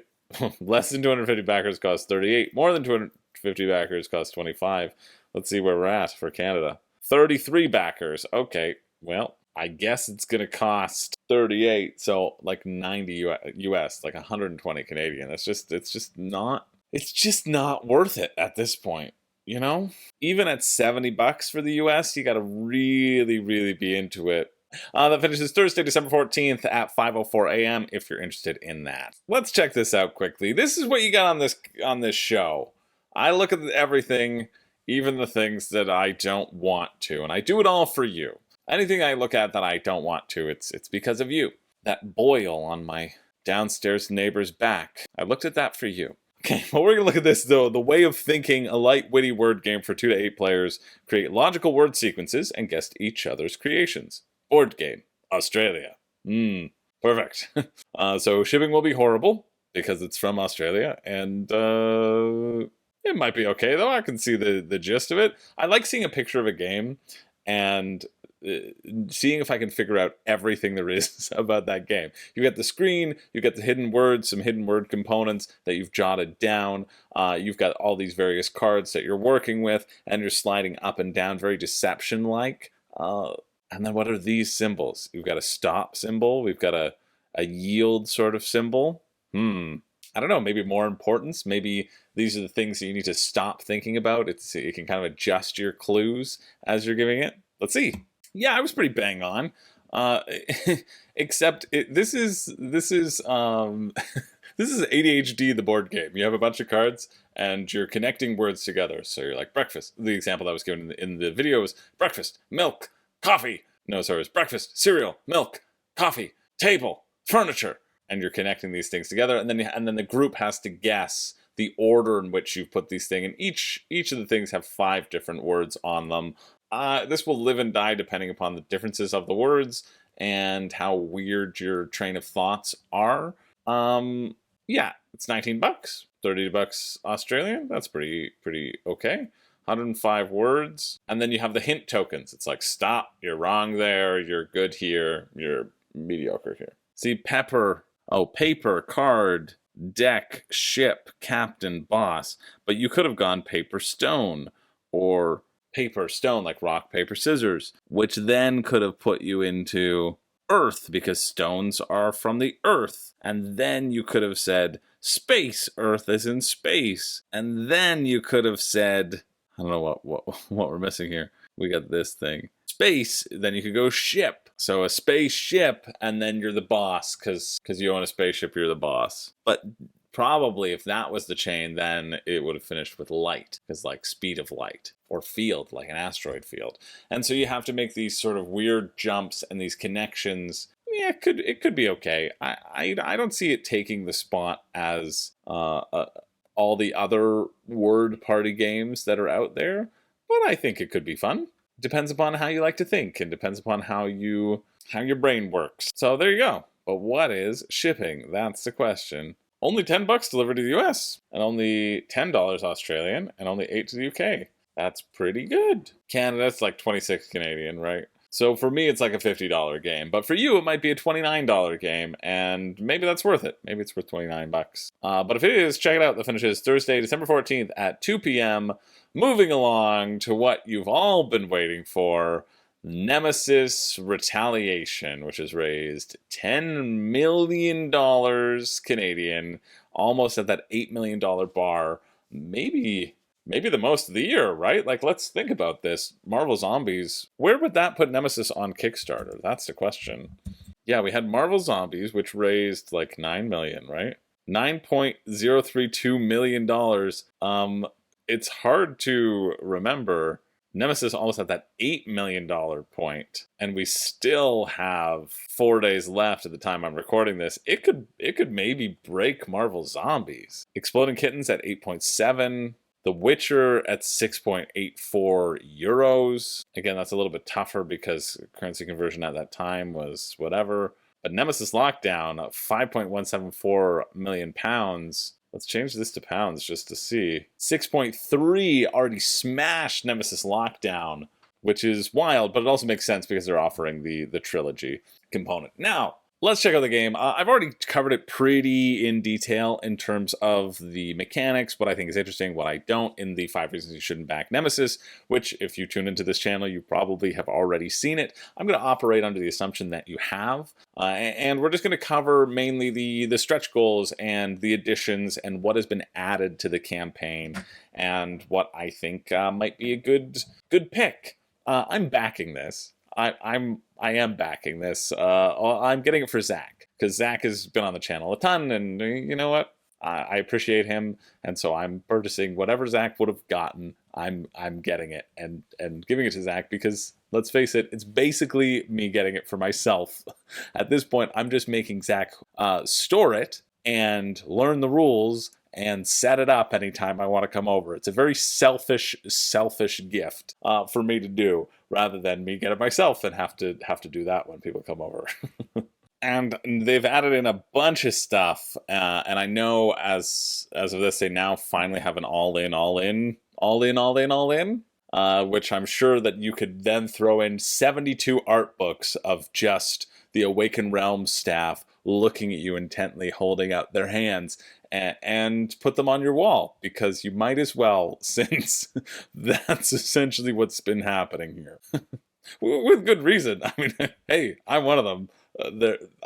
less than 250 backers cost 38. More than 250 backers cost 25. Let's see where we're at for Canada. 33 backers. Okay, well, I guess it's going to cost 38, so like 90 US, like 120 Canadian. It's just not worth it at this point, you know? Even at $70 for the US, you got to really, really be into it. That finishes Thursday, December 14th at 5:04 a.m. if you're interested in that. Let's check this out quickly. This is what you got on this show. I look at everything, even the things that I don't want to, and I do it all for you. Anything I look at that I don't want to, it's because of you. That boil on my downstairs neighbor's back, I looked at that for you. Okay, well, we're going to look at this, though. The Way of Thinking, a light, witty word game for 2 to 8 players. Create logical word sequences and guess each other's creations. Board game. Australia. Perfect. So shipping will be horrible because it's from Australia, and it might be okay, though. I can see the gist of it. I like seeing a picture of a game and seeing if I can figure out everything there is about that game. You get the screen, you get the hidden words, some hidden word components that you've jotted down. You've got all these various cards that you're working with, and you're sliding up and down, very Deception-like. And then what are these symbols? We've got a stop symbol. We've got a yield sort of symbol. I don't know, maybe more importance. Maybe these are the things that you need to stop thinking about. It can kind of adjust your clues as you're giving it. Let's see. Yeah, I was pretty bang on. Except this is ADHD, the board game. You have a bunch of cards and you're connecting words together. So you're like breakfast. The example that was given in the video was breakfast, milk, coffee. No, sorry, it's breakfast, cereal, milk, coffee, table, furniture. and you're connecting these things together, and then the group has to guess the order in which you've put these things. And each of the things have 5 different words on them. This will live and die depending upon the differences of the words and how weird your train of thoughts are. Yeah, it's $19, $30 Australian. That's pretty okay. 105 words. And then you have the hint tokens. It's like, stop, you're wrong there, you're good here, you're mediocre here. See, paper, card, deck, ship, captain, boss. But you could have gone paper, stone, or paper, stone, like rock, paper, scissors, which then could have put you into earth, because stones are from the earth. And then you could have said space, earth as in space. And then you could have said, I don't know what we're missing here. We got this thing. Space, then you could go ship. So a spaceship, and then you're the boss, because you own a spaceship, you're the boss. But probably if that was the chain, then it would have finished with light, because like speed of light, or field, like an asteroid field. And so you have to make these sort of weird jumps and these connections. Yeah, it could be okay. I don't see it taking the spot as all the other word party games that are out there, but I think it could be fun. Depends upon how you like to think, and depends upon how your brain works. So there you go. But what is shipping? That's the question. Only $10 delivered to the US, and only $10 Australian, and only $8 to the UK. That's pretty good. Canada, it's like 26 Canadian, right? So for me, it's like a $50 game. But for you, it might be a $29 game, and maybe that's worth it. Maybe it's worth $29. But if it is, check it out. The finish is Thursday, December 14th at 2 p.m. Moving along to what you've all been waiting for, Nemesis Retaliation, which has raised $10 million Canadian, almost at that $8 million bar. Maybe the most of the year, right? Like, let's think about this. Marvel Zombies, where would that put Nemesis on Kickstarter? That's the question. Yeah, we had Marvel Zombies, which raised like $9 million, right? $9.032 million. It's hard to remember. Nemesis almost at that $8 million point, and we still have 4 days left at the time I'm recording this. It could maybe break Marvel Zombies. Exploding Kittens at 8.7. The Witcher at 6.84 euros. Again, that's a little bit tougher because currency conversion at that time was whatever. But Nemesis Lockdown, 5.174 million pounds. Let's change this to pounds just to see. 6.3 already smashed Nemesis Lockdown, which is wild, but it also makes sense because they're offering the trilogy component. Now, let's check out the game. I've already covered it pretty in detail in terms of the mechanics, what I think is interesting, what I don't, in the 5 reasons you shouldn't back Nemesis, which if you tune into this channel, you probably have already seen it. I'm going to operate under the assumption that you have, and we're just going to cover mainly the stretch goals and the additions and what has been added to the campaign and what I think might be a good pick. I'm backing this. I am backing this. I'm getting it for Zach, because Zach has been on the channel a ton, and you know what? I appreciate him, and so I'm purchasing whatever Zach would have gotten. I'm getting it and giving it to Zach, because let's face it, it's basically me getting it for myself. At this point, I'm just making Zach store it and learn the rules and set it up anytime I want to come over. It's a very selfish gift for me to do, rather than me get it myself and have to do that when people come over. And they've added in a bunch of stuff, and I know as of this, they now finally have an all-in, which I'm sure that you could then throw in 72 art books of just the Awakened Realms staff looking at you intently, holding out their hands, and put them on your wall, because you might as well, since that's essentially what's been happening here. With good reason. I mean, hey, I'm one of them.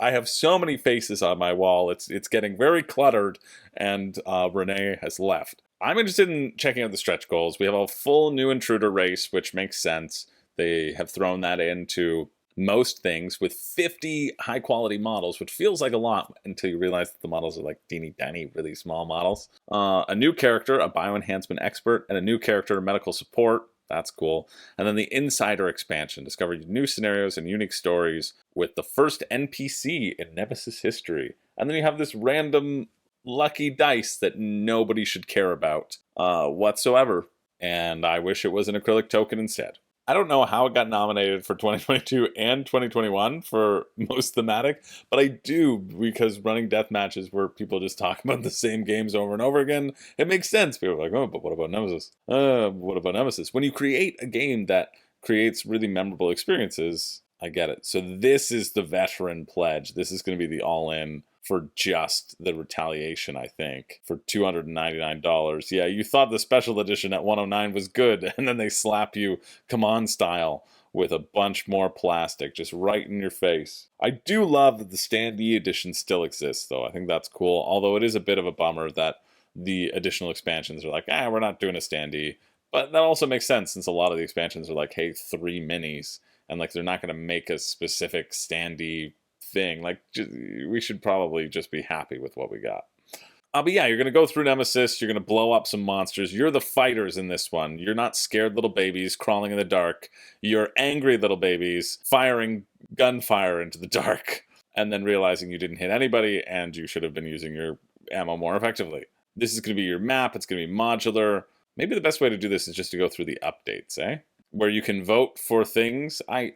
I have so many faces on my wall, it's getting very cluttered, and Renee has left. I'm interested in checking out the stretch goals. We have a full new intruder race, which makes sense. They have thrown that into most things with 50 high quality models, which feels like a lot until you realize that the models are like teeny tiny, really small models. A new character, a bioenhancement expert, and a new character, medical support. That's cool. And then the Insider expansion. Discover new scenarios and unique stories with the first NPC in Nemesis history. and then you have this random lucky dice that nobody should care about whatsoever. And I wish it was an acrylic token instead. I don't know how it got nominated for 2022 and 2021 for most thematic, but I do, because running death matches where people just talk about the same games over and over again, it makes sense. People are like, oh, but what about Nemesis? What about Nemesis? When you create a game that creates really memorable experiences, I get it. So this is the veteran pledge. This is going to be the all-in for just the Retaliation, I think, for $299. Yeah, you thought the special edition at $109 was good, and then they slap you come on style with a bunch more plastic just right in your face. I do love that the standee edition still exists, though. I think that's cool, although it is a bit of a bummer that the additional expansions are like, we're not doing a standee. But that also makes sense, since a lot of the expansions are like, hey, 3 minis, and like they're not going to make a specific standee thing. Like, we should probably just be happy with what we got. But yeah, you're going to go through Nemesis, you're going to blow up some monsters. You're the fighters in this one. You're not scared little babies crawling in the dark. You're angry little babies firing gunfire into the dark and then realizing you didn't hit anybody and you should have been using your ammo more effectively. This is going to be your map. It's going to be modular. Maybe the best way to do this is just to go through the updates, where you can vote for things. I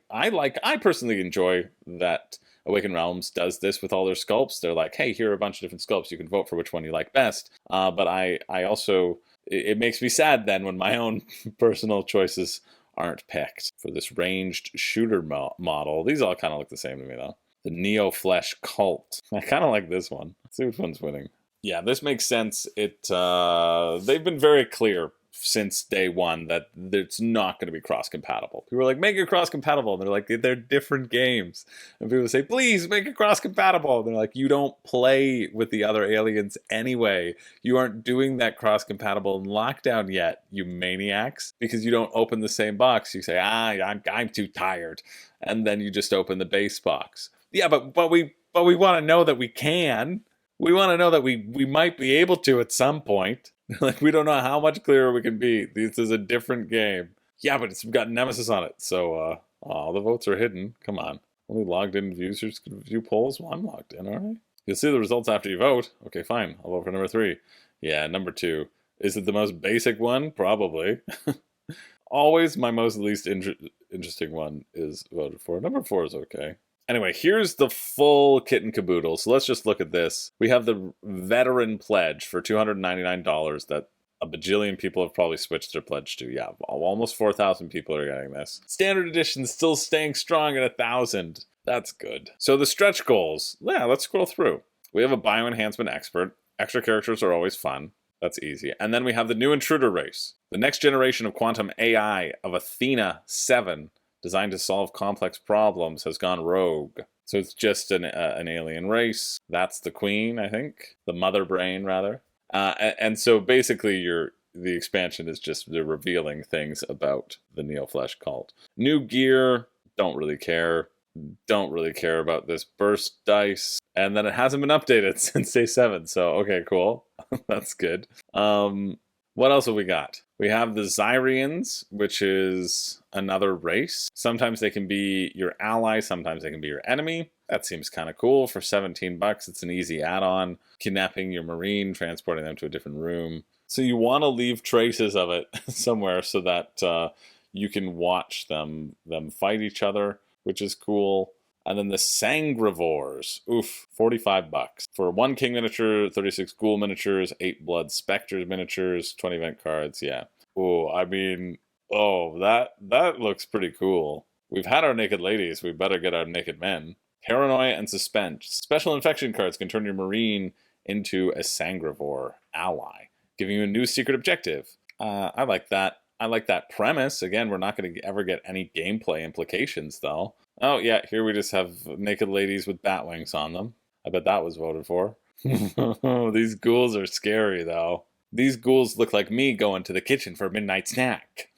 personally enjoy that Awakened Realms does this with all their sculpts. They're like, hey, here are a bunch of different sculpts. You can vote for which one you like best. But I also, it makes me sad then when my own personal choices aren't picked for this ranged shooter model. These all kind of look the same to me, though. The Neo Flesh Cult. I kind of like this one. Let's see which one's winning. Yeah, this makes sense. They've been very clear since day one that it's not going to be cross-compatible. People are like, make it cross-compatible. And they're like, they're different games. And people say, please make it cross-compatible. And they're like, you don't play with the other aliens anyway. You aren't doing that cross-compatible in lockdown yet, you maniacs. Because you don't open the same box. You say, I'm too tired. And then you just open the base box. Yeah, but we want to know that we can. We want to know that we might be able to at some point. Like, we don't know how much clearer we can be. This is a different game. Yeah, but it's got Nemesis on it. So, all the votes are hidden. Come on. Only logged in users can view polls. Well, I'm logged in, aren't I? You'll see the results after you vote. Okay, fine. I'll vote for number 3. Yeah, number 2. Is it the most basic one? Probably. Always my most least interesting one is voted for. Number 4 is okay. Anyway, here's the full kit and caboodle. So let's just look at this. We have the veteran pledge for $299 that a bajillion people have probably switched their pledge to. Yeah, almost 4,000 people are getting this. Standard edition still staying strong at 1,000. That's good. So the stretch goals. Yeah, let's scroll through. We have a bioenhancement expert. Extra characters are always fun. That's easy. And then we have the new intruder race. The next generation of quantum AI of Athena 7. Designed to solve complex problems, has gone rogue. So it's just an alien race. That's the queen, I think. The mother brain, rather. And so basically the expansion is just they're revealing things about the Neo Flesh cult. New gear, don't really care. Don't really care about this burst dice. And then it hasn't been updated since day 7. So, okay, cool. That's good. What else have we got? We have the Zyrians, which is another race. Sometimes they can be your ally, sometimes they can be your enemy. That seems kind of cool. For $17, it's an easy add-on. Kidnapping your marine, transporting them to a different room. So you want to leave traces of it somewhere so that you can watch them fight each other, which is cool. And then the Sangrivores, $45. For 1 King miniature, 36 Ghoul miniatures, 8 Blood Spectres miniatures, 20 event cards, yeah. That looks pretty cool. We've had our naked ladies, we better get our naked men. Paranoia and Suspense. Special infection cards can turn your marine into a Sangrivore ally, giving you a new secret objective. I like that. I like that premise. Again, we're not going to ever get any gameplay implications, though. Oh, yeah, here we just have naked ladies with bat wings on them. I bet that was voted for. These ghouls are scary, though. These ghouls look like me going to the kitchen for a midnight snack.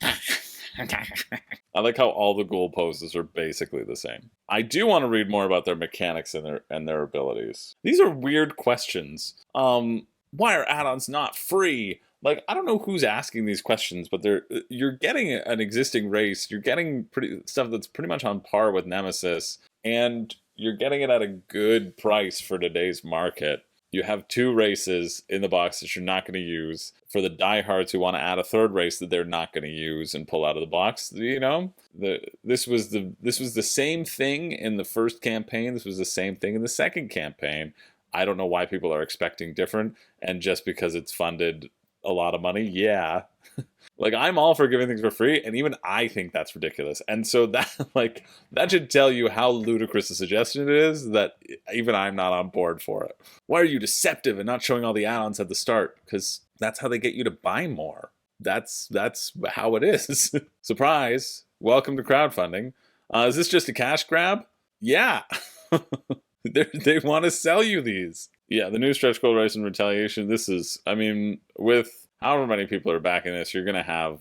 I like how all the ghoul poses are basically the same. I do want to read more about their mechanics and their abilities. These are weird questions. Why are add-ons not free? Like, I don't know who's asking these questions, but you're getting an existing race. You're getting stuff that's pretty much on par with Nemesis. And you're getting it at a good price for today's market. You have 2 races in the box that you're not going to use. For the diehards who want to add a 3rd race that they're not going to use and pull out of the box, you know, this was the same thing in the first campaign. This was the same thing in the second campaign. I don't know why people are expecting different, and just because it's funded a lot of money, yeah. Like, I'm all for giving things for free, and even I think that's ridiculous. And so that, like, that should tell you how ludicrous a suggestion it is that even I'm not on board for it. Why are you deceptive and not showing all the add-ons at the start? Because that's how they get you to buy more. That's how it is. Surprise! Welcome to crowdfunding. Is this just a cash grab? Yeah. They want to sell you these. Yeah, the new stretch goal race and retaliation. This is, I mean, with however many people are backing this, you're going to have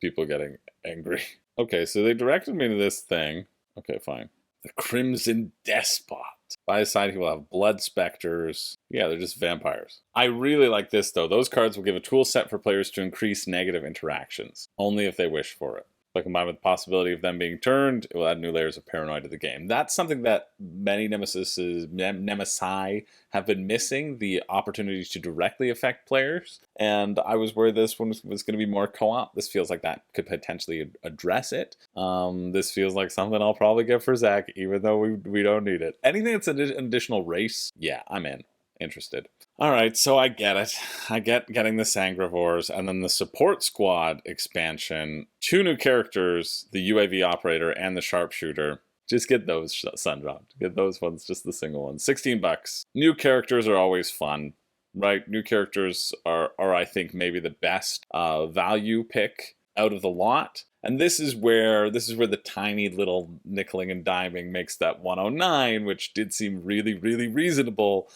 people getting angry. Okay, so they directed me to this thing. Okay, fine. The Crimson Despot. By his side, he will have Blood Specters. Yeah, they're just vampires. I really like this, though. Those cards will give a tool set for players to increase negative interactions, only if they wish for it. But combined with the possibility of them being turned, it will add new layers of paranoia to the game. That's something that many Nemesi have been missing, the opportunity to directly affect players. And I was worried this one was going to be more co-op. This feels like that could potentially address it. This feels like something I'll probably get for Zach, even though we don't need it. Anything that's an additional race, yeah, I'm in. Interested. All right, so I get it. I get getting the Sangrivores, and then the Support Squad expansion. 2 new characters, the UAV Operator and the Sharpshooter. Just get those sun-dropped. Get those ones, just the single ones. $16. New characters are always fun, right? New characters are I think, maybe the best value pick out of the lot. And this is where the tiny little nickeling and diming makes that 109, which did seem really, really reasonable,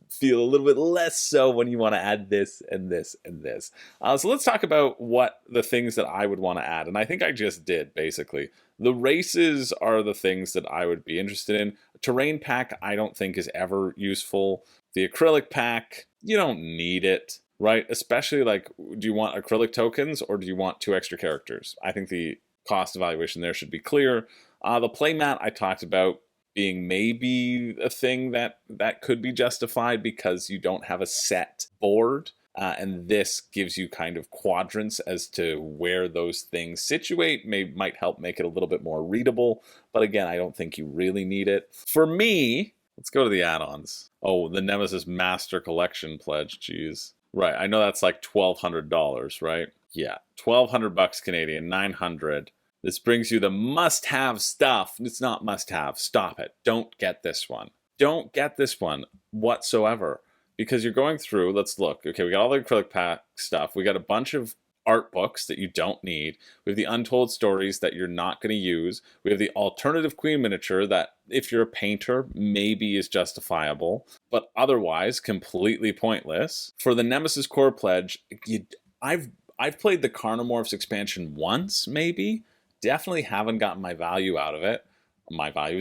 feel a little bit less so when you want to add this and this and this. So let's talk about what the things that I would want to add. And I think I just did, basically. The races are the things that I would be interested in. Terrain pack, I don't think is ever useful. The acrylic pack, you don't need it. Right? Especially, like, do you want acrylic tokens or do you want 2 extra characters? I think the cost evaluation there should be clear. The playmat I talked about being maybe a thing that could be justified because you don't have a set board. And this gives you kind of quadrants as to where those things situate. Might help make it a little bit more readable. But again, I don't think you really need it. For me, let's go to the add-ons. Oh, the Nemesis Master Collection pledge, geez. Right, I know that's like $1,200, right? Yeah, $1,200 Canadian, 900. This brings you the must-have stuff. It's not must-have. Stop it. Don't get this one. Don't get this one whatsoever. Because you're going through, let's look. Okay, we got all the acrylic pack stuff. We got a bunch of art books that you don't need. We have the untold stories that you're not going to use. We have the alternative queen miniature that, if you're a painter, maybe is justifiable, but otherwise completely pointless. For the Nemesis Core Pledge, I've played the Carnomorphs expansion once, maybe. Definitely haven't gotten my value out of it.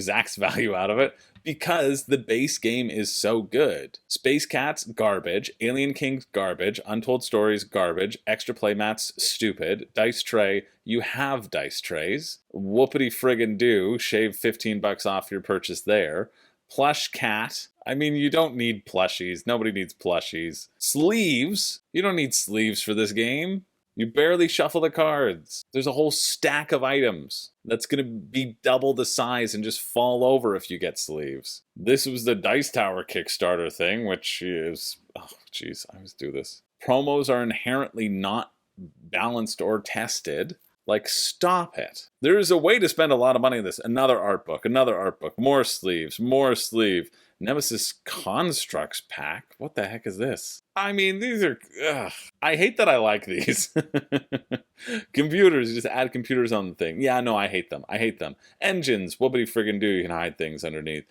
Zach's value out of it, because the base game is so good. Space Cats, garbage. Alien Kings, garbage. Untold Stories, garbage. Extra playmats, stupid. Dice tray, you have dice trays. Whoopity friggin' do, shave $15 off your purchase there. Plush cat, I mean, you don't need plushies. Nobody needs plushies. Sleeves, you don't need sleeves for this game. You barely shuffle the cards. There's a whole stack of items that's going to be double the size and just fall over if you get sleeves. This was the Dice Tower Kickstarter thing, which is... oh, jeez, I always do this. Promos are inherently not balanced or tested. Like, stop it. There is a way to spend a lot of money on this. Another art book, more sleeves, more sleeve. Nemesis Constructs pack? What the heck is this? I mean, these are... ugh. I hate that I like these. Computers, you just add computers on the thing. Yeah, no, I hate them. Engines, whoopity friggin' do, you can hide things underneath.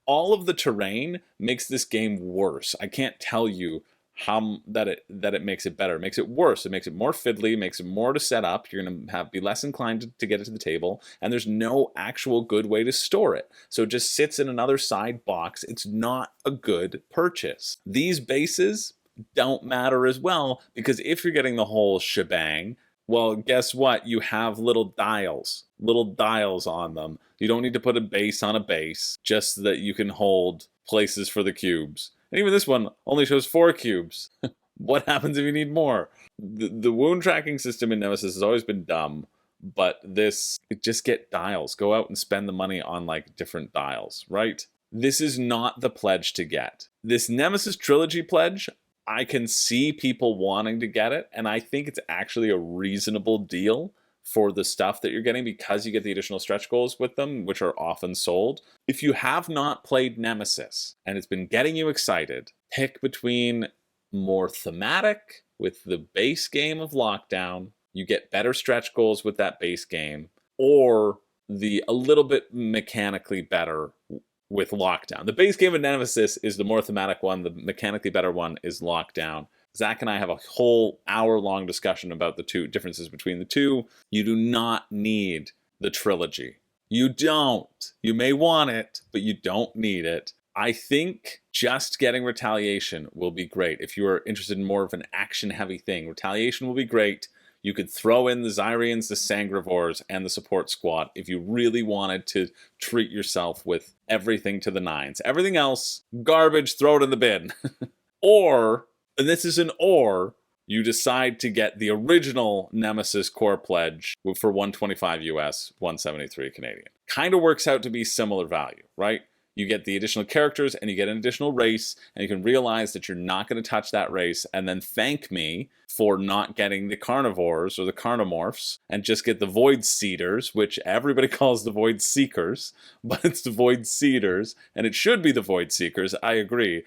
All of the terrain makes this game worse. I can't tell you how that it makes it better. It makes it worse. It makes it more fiddly, makes it more to set up. You're going to be less inclined to get it to the table, and there's no actual good way to store it. So it just sits in another side box. It's not a good purchase. These bases don't matter as well, because if you're getting the whole shebang, well, guess what? You have little dials on them. You don't need to put a base on a base just so that you can hold places for the cubes. And even this one only shows 4 cubes. What happens if you need more? The wound tracking system in Nemesis has always been dumb, but just get dials. Go out and spend the money on like different dials, right? This is not the pledge to get. This Nemesis Trilogy pledge, I can see people wanting to get it, and I think it's actually a reasonable deal for the stuff that you're getting because you get the additional stretch goals with them, which are often sold. If you have not played Nemesis and it's been getting you excited, pick between more thematic with the base game of Lockdown, you get better stretch goals with that base game, or the a little bit mechanically better with Lockdown. The base game of Nemesis is the more thematic one. The mechanically better one is Lockdown. Zach and I have a whole hour-long discussion about the two differences between the two. You do not need the trilogy. You don't. You may want it, but you don't need it. I think just getting Retaliation will be great. If you are interested in more of an action-heavy thing, Retaliation will be great. You could throw in the Zyrians, the Sangrivores, and the support squad if you really wanted to treat yourself with everything to the nines. Everything else, garbage, throw it in the bin. Or, and this is an or, you decide to get the original Nemesis Core Pledge for $125 US, $173 Canadian. Kind of works out to be similar value, right? You get the additional characters and you get an additional race, and you can realize that you're not going to touch that race and then thank me for not getting the carnivores or the carnomorphs and just get the void seeders, which everybody calls the void seekers, but it's the void seeders, and it should be the void seekers. I agree.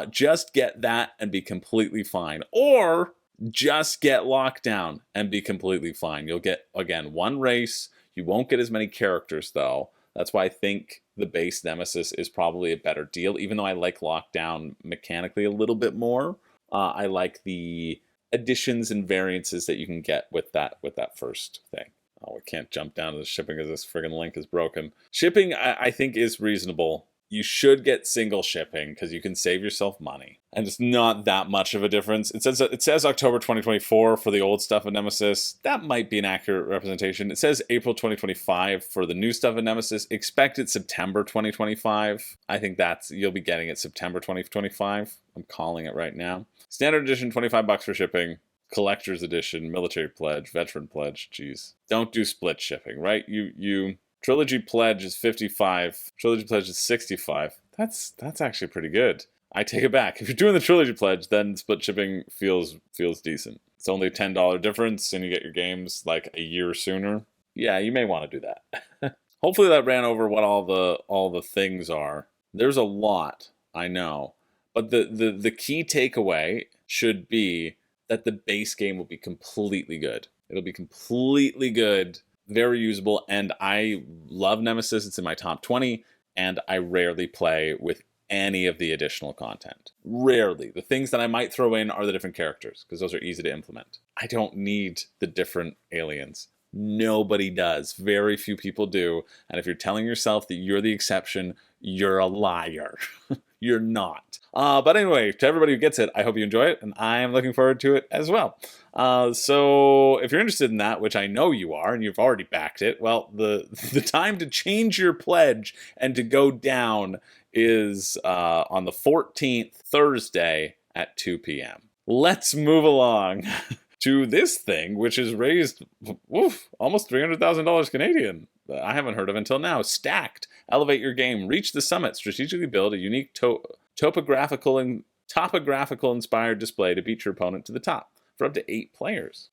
Just get that and be completely fine. Or just get Lockdown and be completely fine. You'll get, again, one race. You won't get as many characters, though. That's why I think the base Nemesis is probably a better deal, even though I like Lockdown mechanically a little bit more. I like the additions and variances that you can get with that first thing. Oh, we can't jump down to the shipping because this friggin' link is broken. Shipping, I think, is reasonable. You should get single shipping because you can save yourself money. And it's not that much of a difference. It says October 2024 for the old stuff of Nemesis. That might be an accurate representation. It says April 2025 for the new stuff of Nemesis. Expect it September 2025. I think you'll be getting it September 2025. I'm calling it right now. Standard edition, $25 for shipping. Collector's edition, military pledge, veteran pledge. Jeez. Don't do split shipping, right? You Trilogy pledge is $55. Trilogy pledge is $65. That's actually pretty good. I take it back. If you're doing the Trilogy pledge, then split shipping feels decent. It's only a $10 difference, and you get your games like a year sooner. Yeah, you may want to do that. Hopefully that ran over what all the things are. There's a lot, I know, but the key takeaway should be that the base game will be completely good. It'll be completely good. Very usable, and I love Nemesis. It's in my top 20, and I rarely play with any of the additional content. Rarely. The things that I might throw in are the different characters, because those are easy to implement. I don't need the different aliens. Nobody does. Very few people do, and if you're telling yourself that you're the exception, you're a liar. You're not. But anyway, to everybody who gets it, I hope you enjoy it, and I am looking forward to it as well. So if you're interested in that, which I know you are, and you've already backed it, well, the time to change your pledge and to go down is on the 14th, Thursday at 2 p.m. Let's move along to this thing, which has raised almost $300,000 Canadian. I haven't heard of until now. Stacked. Elevate your game. Reach the summit. Strategically build a unique topographical inspired display to beat your opponent to the top for up to 8 players.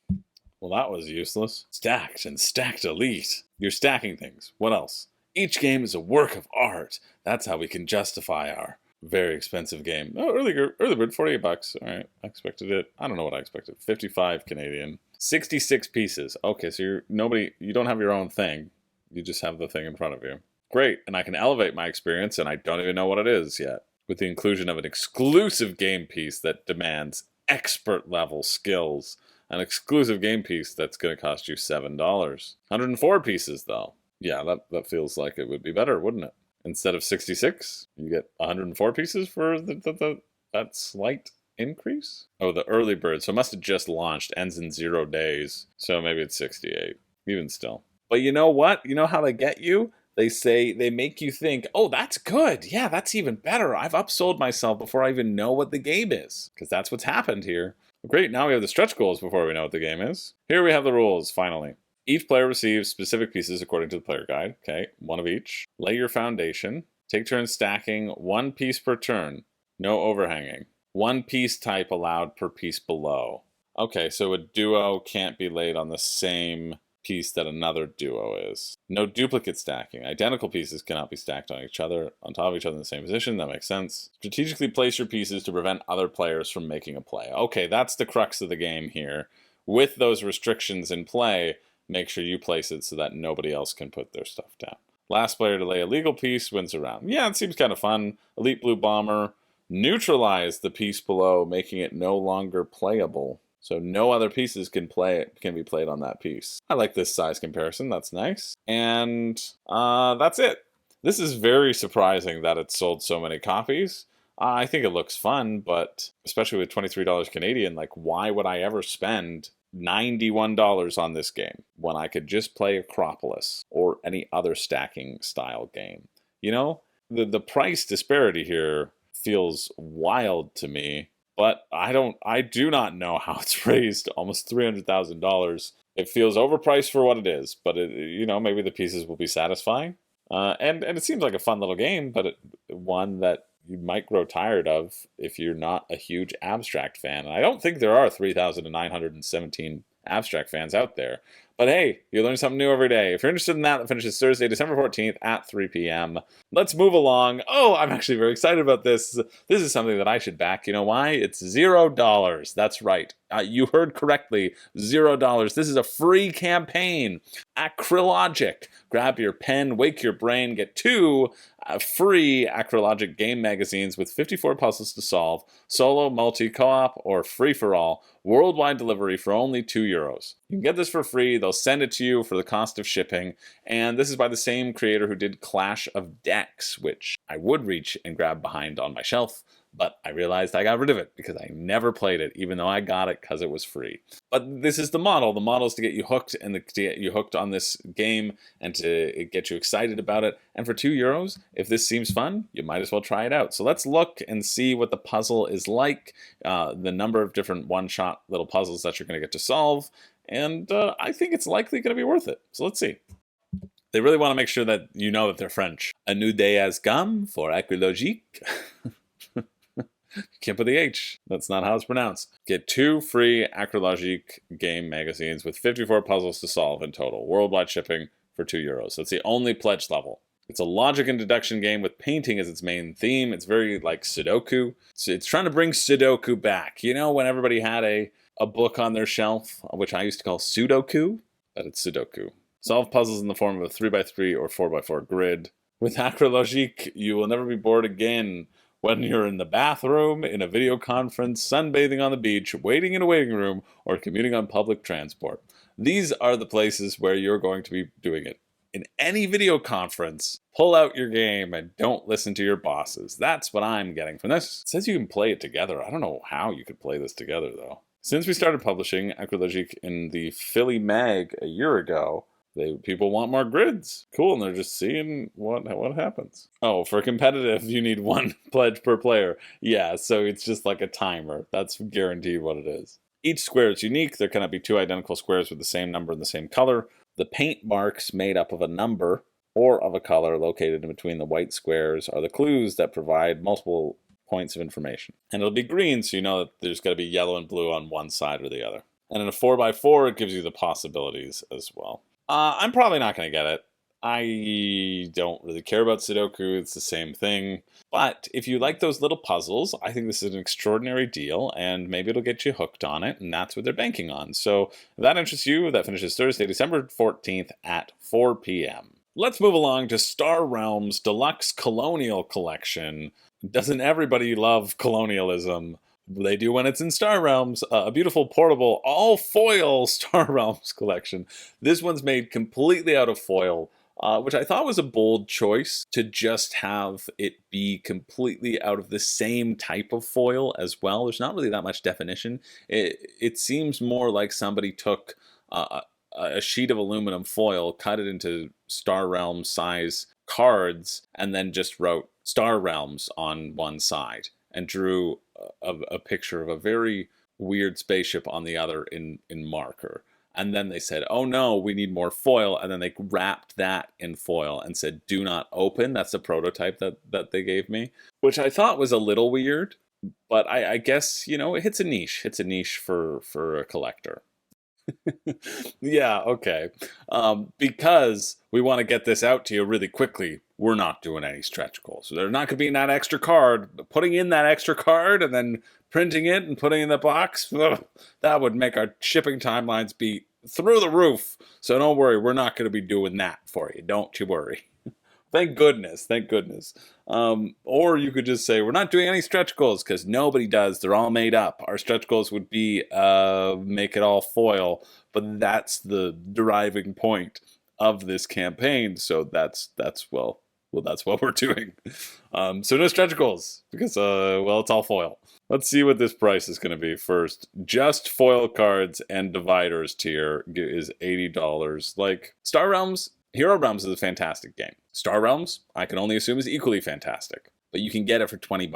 Well, that was useless. Stacked and stacked elite. You're stacking things. What else? Each game is a work of art. That's how we can justify our very expensive game. Oh, early bird, $48. All right, I expected it. I don't know what I expected. 55 Canadian. 66 pieces. Okay, so you don't have your own thing. You just have the thing in front of you. Great, and I can elevate my experience, and I don't even know what it is yet, with the inclusion of an exclusive game piece that demands expert level skills. An exclusive game piece that's going to cost you $7. 104 pieces, though. Yeah, that feels like it would be better, wouldn't it? Instead of 66, you get 104 pieces for that slight increase? Oh, the early bird. So it must have just launched, ends in 0 days. So maybe it's 68, even still. But you know what? You know how they get you? They make you think, oh, that's good. Yeah, that's even better. I've upsold myself before I even know what the game is, because that's what's happened here. Great, now we have the stretch goals before we know what the game is. Here we have the rules, finally. Each player receives specific pieces according to the player guide. Okay, one of each. Lay your foundation. Take turns stacking, one piece per turn. No overhanging. One piece type allowed per piece below. Okay, so a duo can't be laid on the same piece that another duo is. No duplicate stacking. Identical pieces cannot be stacked on top of each other in the same position. That makes sense. Strategically place your pieces to prevent other players from making a play. Okay, that's the crux of the game here. With those restrictions in play, make sure you place it so that nobody else can put their stuff down. Last player to lay a legal piece wins a round. Yeah, it seems kind of fun. Elite Blue Bomber. Neutralize the piece below, making it no longer playable. So no other pieces can be played on that piece. I like this size comparison. That's nice. And that's it. This is very surprising that it sold so many copies. I think it looks fun, but especially with $23 Canadian, like, why would I ever spend $91 on this game when I could just play Acropolis or any other stacking style game? You know, the price disparity here feels wild to me. But I do not know how it's raised almost $300,000. It feels overpriced for what it is, but maybe the pieces will be satisfying. And it seems like a fun little game, but one that you might grow tired of if you're not a huge abstract fan. And I don't think there are 3,917 abstract fans out there. But hey, you learn something new every day. If you're interested in that, that finishes Thursday, December 14th at 3 p.m. Let's move along. Oh, I'm actually very excited about this. This is something that I should back. You know why? It's $0. That's right. You heard correctly. $0. This is a free campaign. Acrylogic. Grab your pen, wake your brain, get 2 free Acrylogic game magazines with 54 puzzles to solve, solo, multi, co-op, or free-for-all. Worldwide delivery for only €2. You can get this for free. They'll send it to you for the cost of shipping. And this is by the same creator who did Clash of Decks, which I would reach and grab behind on my shelf, but I realized I got rid of it because I never played it, even though I got it because it was free. But this is the model. The model is to get you hooked and to get you hooked on this game and to get you excited about it. And for €2, if this seems fun, you might as well try it out. So let's look and see what the puzzle is like, the number of different one-shot little puzzles that you're going to get to solve. And I think it's likely going to be worth it. So let's see. They really want to make sure that you know that they're French. A new day has come for Acrylogic. You can't put the H. That's not how it's pronounced. Get 2 free Acrylogic game magazines with 54 puzzles to solve in total. Worldwide shipping for €2. That's the only pledge level. It's a logic and deduction game with painting as its main theme. It's very like Sudoku. It's trying to bring Sudoku back. You know, when everybody had a book on their shelf, which I used to call Sudoku, but it's Sudoku. Solve puzzles in the form of a 3x3 or 4x4 grid. With Acrylogic, you will never be bored again. When you're in the bathroom, in a video conference, sunbathing on the beach, waiting in a waiting room, or commuting on public transport. These are the places where you're going to be doing it. In any video conference, pull out your game and don't listen to your bosses. That's what I'm getting from this. It says you can play it together. I don't know how you could play this together, though. Since we started publishing Acrylogic in the Philly Mag a year ago, people want more grids. Cool, and they're just seeing what happens. Oh, for competitive, you need 1 pledge per player. Yeah, so it's just like a timer. That's guaranteed what it is. Each square is unique. There cannot be 2 identical squares with the same number and the same color. The paint marks made up of a number or of a color located in between the white squares are the clues that provide multiple points of information. And it'll be green, so you know that there's got to be yellow and blue on one side or the other. And in a 4x4, it gives you the possibilities as well. I'm probably not going to get it. I don't really care about Sudoku. It's the same thing. But if you like those little puzzles, I think this is an extraordinary deal, and maybe it'll get you hooked on it, and that's what they're banking on. So if that interests you, that finishes Thursday, December 14th at 4 p.m. Let's move along to Star Realms Deluxe Colonial Collection. Doesn't everybody love colonialism? They do when it's in Star Realms. A beautiful, portable, all-foil Star Realms collection. This one's made completely out of foil, which I thought was a bold choice to just have it be completely out of the same type of foil as well. There's not really that much definition. It seems more like somebody took a sheet of aluminum foil, cut it into Star Realm size cards, and then just wrote Star Realms on one side and drew a picture of a very weird spaceship on the other in marker. And then they said, oh no, we need more foil. And then they wrapped that in foil and said, do not open. That's the prototype that they gave me, which I thought was a little weird. But I guess, you know, it hits a niche. It's a niche for a collector. Yeah, okay. Because we want to get this out to you really quickly, we're not doing any stretch goals. So there's not going to be that extra card. Putting in that extra card and then printing it and putting it in the box, that would make our shipping timelines be through the roof. So don't worry, we're not going to be doing that for you. Don't you worry. Thank goodness, thank goodness. Or you could just say, we're not doing any stretch goals, because nobody does. They're all made up. Our stretch goals would be make it all foil, but that's the deriving point of this campaign. So that's well, that's what we're doing. So no stretch goals, because, well, it's all foil. Let's see what this price is going to be first. Just foil cards and dividers tier is $80. Like, Star Realms, Hero Realms is a fantastic game. Star Realms, I can only assume, is equally fantastic. But you can get it for $20.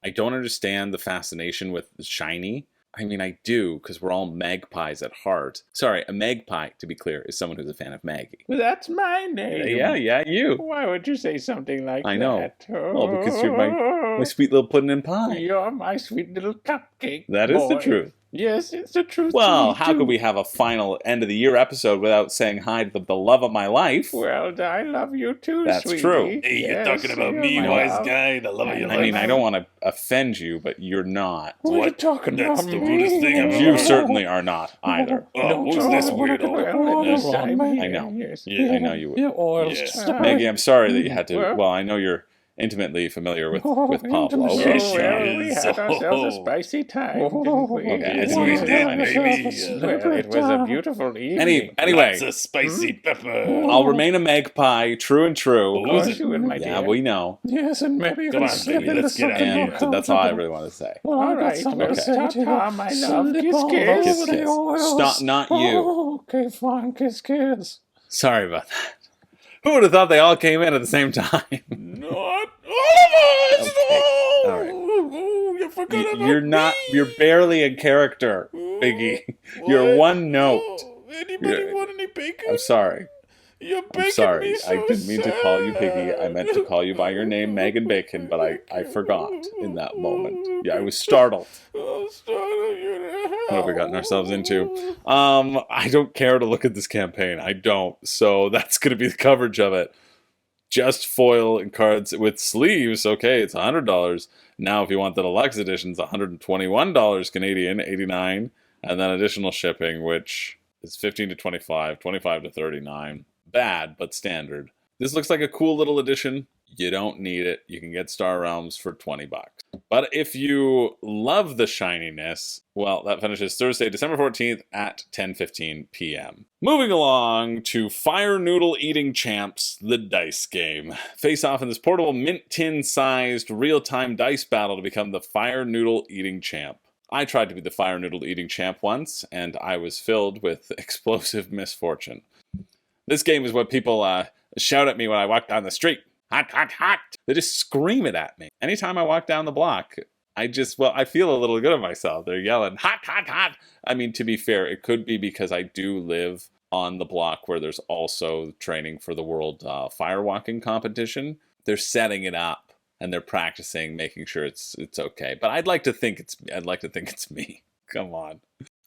I don't understand the fascination with the shiny. I mean, I do, because we're all magpies at heart. Sorry, a magpie, to be clear, is someone who's a fan of Maggie. Well, that's my name. Yeah, you. Why would you say something like that? I know. Well, because you're my sweet little pudding and pie. You're my sweet little cupcake. That is the truth. Yes, it's the truth. Well, how could we have a final end of the year episode without saying hi to the love of my life? Well, I love you too, That's sweetie. true. Hey, you're talking about me, wise guy, the love of your life. I mean, I don't want to offend you, but you're not. What are you talking That's about? the rudest thing I've You ever certainly are not either. Oh, who's this weirdo? Yes, I know. Yes. Yeah, I know you would. You're oil Yeah. star. Maggie, I'm sorry that you had to. Well- Well, I know you're intimately familiar with Pablo. Oh, Yes, she well, we is. had ourselves a spicy time, didn't we? Yes, we did, baby. Well, it was a beautiful evening. Anyway, Lots of spicy pepper. I'll remain a magpie, true and true. What was Of course you would, my Yeah, dear. we know. Yes, and maybe Come we'll on, slip baby, into let's get out of something here. And that's all I really want to say. All right, well, Okay. ta-ta, my love. Kiss, kiss. Kiss, kiss. Stop, not you. Okay, fine. Kiss, kiss. Sorry about that. Who would have thought they all came in at the same time? Not all of us. Okay, Oh, all right. you forgot about You're not. me. You're barely a character, Biggie. You're What? one note. Oh, anybody You're- want any bacon? I'm sorry. You're I'm baking sorry. me so I didn't mean to call you sad. Piggy. I meant to call you by your name, Megan Bacon, but I forgot in that moment. Yeah, I was startled. Oh, startled you to hell. What have we gotten ourselves into? I don't care to look at this campaign. I don't. So that's going to be the coverage of it. Just foil and cards with sleeves. Okay, it's $100. Now, if you want the deluxe edition, it's $121 Canadian, 89, and then additional shipping, which is 15 to 25, 25 to 39. Bad, but standard. This looks like a cool little edition. You don't need it. You can get Star Realms for $20. But if you love the shininess, well, that finishes Thursday, December 14th at 10:15 p.m. Moving along to Fire Noodle Eating Champs, the dice game. Face off in this portable mint tin-sized real-time dice battle to become the Fire Noodle Eating Champ. I tried to be the Fire Noodle Eating Champ once, and I was filled with explosive misfortune. This game is what people shout at me when I walk down the street. Hot, hot, hot. They just scream it at me. Anytime I walk down the block, I feel a little good of myself. They're yelling, hot, hot, hot. I mean, to be fair, it could be because I do live on the block where there's also training for the world firewalking competition. They're setting it up and they're practicing, making sure it's okay. But I'd like to think it's me. Come on.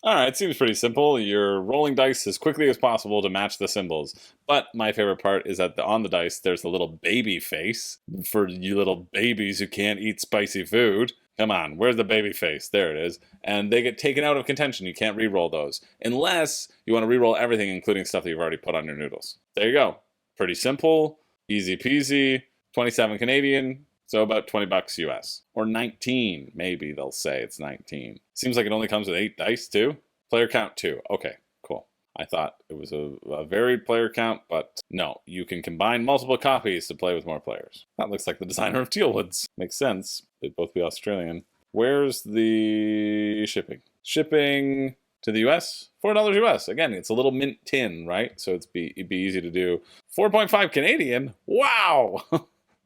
All right, seems pretty simple. You're rolling dice as quickly as possible to match the symbols. But my favorite part is that on the dice, there's a little baby face for you little babies who can't eat spicy food. Come on, where's the baby face? There it is. And they get taken out of contention. You can't re-roll those. Unless you want to re-roll everything, including stuff that you've already put on your noodles. There you go. Pretty simple, easy peasy, 27 Canadian. So about $20 US. Or 19, maybe they'll say it's 19. Seems like it only comes with 8 dice, too. Player count 2. Okay, cool. I thought it was a varied player count, but no. You can combine multiple copies to play with more players. That looks like the designer of Tealwoods. Makes sense. They'd both be Australian. Where's the shipping? Shipping to the US, $4 US. Again, it's a little mint tin, right? So it'd be easy to do. 4.5 Canadian. Wow.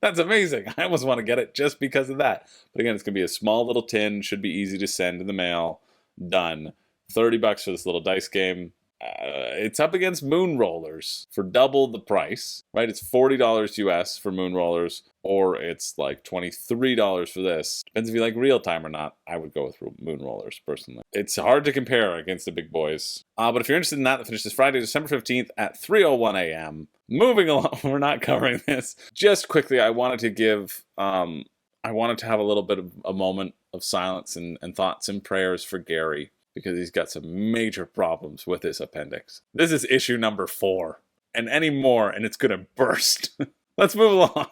That's amazing. I almost want to get it just because of that. But again, it's going to be a small little tin. Should be easy to send in the mail. Done. $30 for this little dice game. It's up against Moonrollers for double the price, right? It's $40 US for Moonrollers, or it's like $23 for this. Depends if you like real time or not. I would go with Moonrollers personally. It's hard to compare against the big boys. But if you're interested in that, that finishes Friday, December 15th at 3:01 a.m. Moving along, we're not covering this. Just quickly, I wanted to have a little bit of a moment of silence and thoughts and prayers for Gary, because he's got some major problems with his appendix. This is issue number 4, and any more, and it's gonna burst. Let's move along.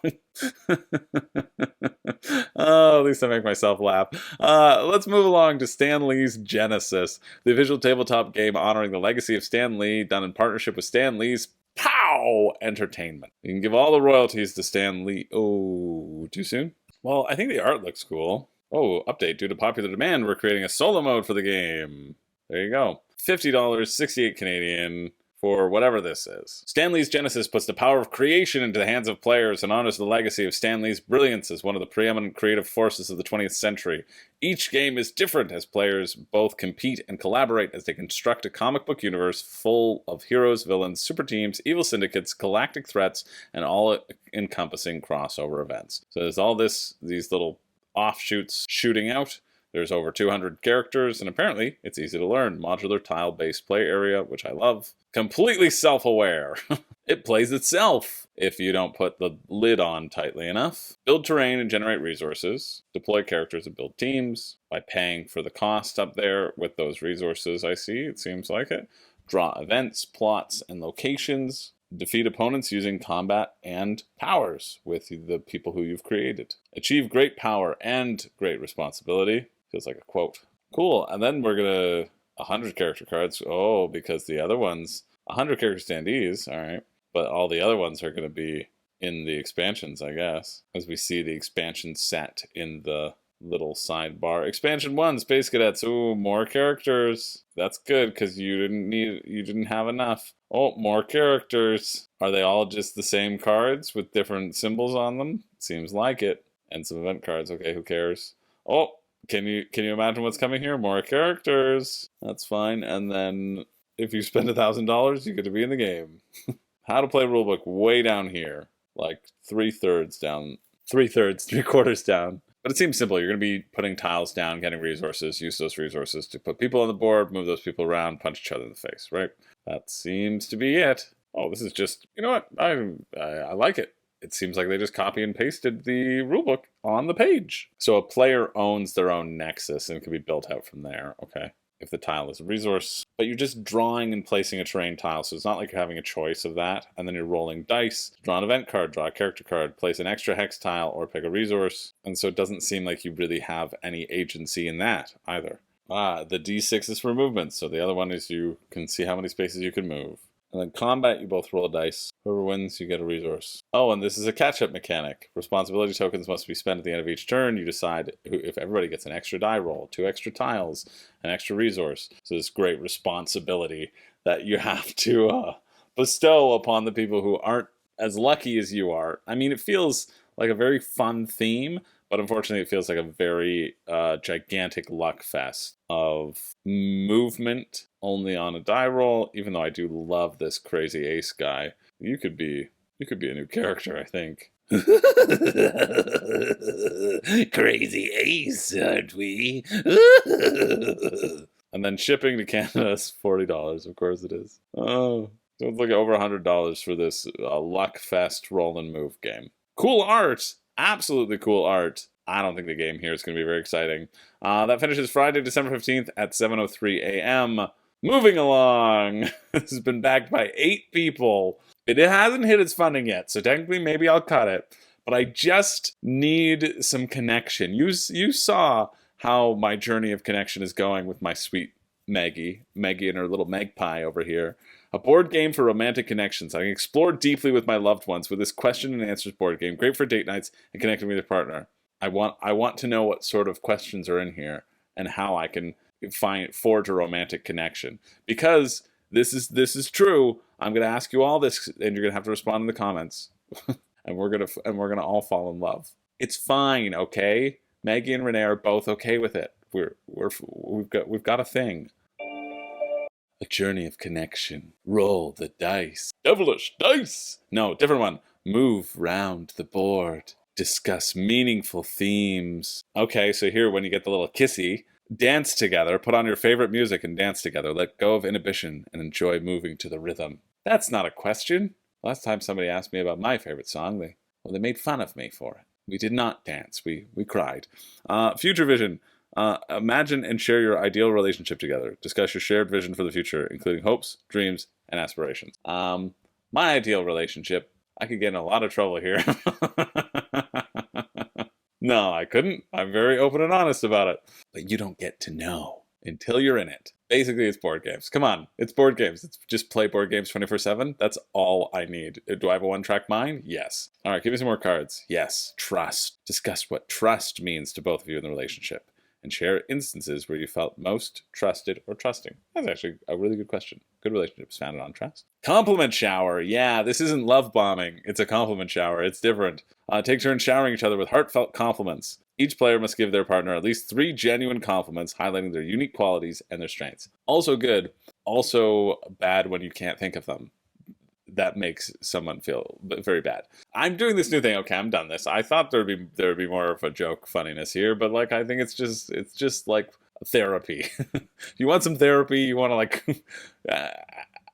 Oh, at least I make myself laugh. Let's move along to Stan Lee's Genesis, the visual tabletop game honoring the legacy of Stan Lee, done in partnership with Stan Lee's POW Entertainment. You can give all the royalties to Stan Lee. Oh, too soon? Well, I think the art looks cool. Oh, update. Due to popular demand, we're creating a solo mode for the game. There you go. $50, 68 Canadian for whatever this is. Stan Lee's Genesis puts the power of creation into the hands of players and honors the legacy of Stan Lee's brilliance as one of the preeminent creative forces of the 20th century. Each game is different as players both compete and collaborate as they construct a comic book universe full of heroes, villains, super teams, evil syndicates, galactic threats, and all-encompassing crossover events. So there's all these little offshoots shooting out. There's over 200 characters, and apparently it's easy to learn. Modular tile-based play area, which I love. Completely self-aware. It plays itself if you don't put the lid on tightly enough. Build terrain and generate resources. Deploy characters and build teams by paying for the cost up there with those resources. I see, it seems like it. Draw events, plots, and locations. Defeat opponents using combat and powers with the people who you've created. Achieve great power and great responsibility. Feels like a quote. Cool, and then we're gonna 100 character cards. Oh, because the other ones, 100 character standees, alright. But all the other ones are gonna be in the expansions, I guess. As we see the expansion set in the little sidebar. Expansion 1, Space Cadets. Ooh, more characters. That's good, because you didn't have enough. Oh, more characters. Are they all just the same cards with different symbols on them? Seems like it. And some event cards. Okay, who cares? Oh, can you imagine what's coming here? More characters. That's fine. And then if you spend $1,000, you get to be in the game. How to play rulebook way down here. Like 3/3 down. 3/4 down. But it seems simple. You're going to be putting tiles down, getting resources, use those resources to put people on the board, move those people around, punch each other in the face, right? That seems to be it. Oh, this is just, you know what? I like it. It seems like they just copy and pasted the rulebook on the page. So a player owns their own nexus and it can be built out from there, okay? If the tile is a resource, but you're just drawing and placing a terrain tile, so it's not like you're having a choice of that, and then you're rolling dice, draw an event card, draw a character card, place an extra hex tile, or pick a resource, and so it doesn't seem like you really have any agency in that, either. The D6 is for movement, so the other one is you can see how many spaces you can move. And then combat, you both roll a dice. Whoever wins, you get a resource. Oh, and this is a catch-up mechanic. Responsibility tokens must be spent at the end of each turn. You decide if everybody gets an extra die roll, 2 extra tiles, an extra resource. So this great responsibility that you have to bestow upon the people who aren't as lucky as you are. I mean, it feels like a very fun theme, but unfortunately it feels like a very gigantic luck fest of movement only on a die roll, even though I do love this crazy ace guy. You could be a new character, I think. Crazy ace, aren't we? And then shipping to Canada is $40, of course it is. Oh, so it's like over $100 for this luck fest roll and move game. Cool art! Absolutely cool art. I don't think the game here is going to be very exciting. That finishes Friday, December 15th at 7:03 a.m. Moving along. This has been backed by 8 people. It hasn't hit its funding yet, so technically maybe I'll cut it. But I just need some connection. You saw how my journey of connection is going with my sweet Maggie and her little magpie over here. A board game for romantic connections. I can explore deeply with my loved ones with this question and answers board game. Great for date nights and connecting with your partner. I want to know what sort of questions are in here and how I can forge a romantic connection. Because this is true. I'm gonna ask you all this, and you're gonna have to respond in the comments, and we're gonna all fall in love. It's fine, okay? Maggie and Renee are both okay with it. We've got a thing. A journey of connection. Roll the dice. Devilish dice! No, different one. Move round the board. Discuss meaningful themes. Okay, so here when you get the little kissy, dance together, put on your favorite music and dance together. Let go of inhibition and enjoy moving to the rhythm. That's not a question. Last time somebody asked me about my favorite song, they made fun of me for it. We did not dance. We cried. Future vision. Imagine and share your ideal relationship together. Discuss your shared vision for the future, including hopes, dreams, and aspirations. My ideal relationship. I could get in a lot of trouble here. No, I couldn't. I'm very open and honest about it. But you don't get to know until you're in it. Basically, it's board games. Come on, it's board games. It's just play board games 24/7. That's all I need. Do I have a one-track mind? Yes. All right, give me some more cards. Yes. Trust. Discuss what trust means to both of you in the relationship. And share instances where you felt most trusted or trusting. That's actually a really good question. Good relationships founded on trust. Compliment shower. Yeah, this isn't love bombing. It's a compliment shower. It's different. Take turns showering each other with heartfelt compliments. Each player must give their partner at least 3 genuine compliments, highlighting their unique qualities and their strengths. Also good. Also bad when you can't think of them. That makes someone feel very bad. I'm doing this new thing. Okay, I'm done this. I thought there'd be more of a joke funniness here, but like I think it's just like therapy. You want some therapy? You want to like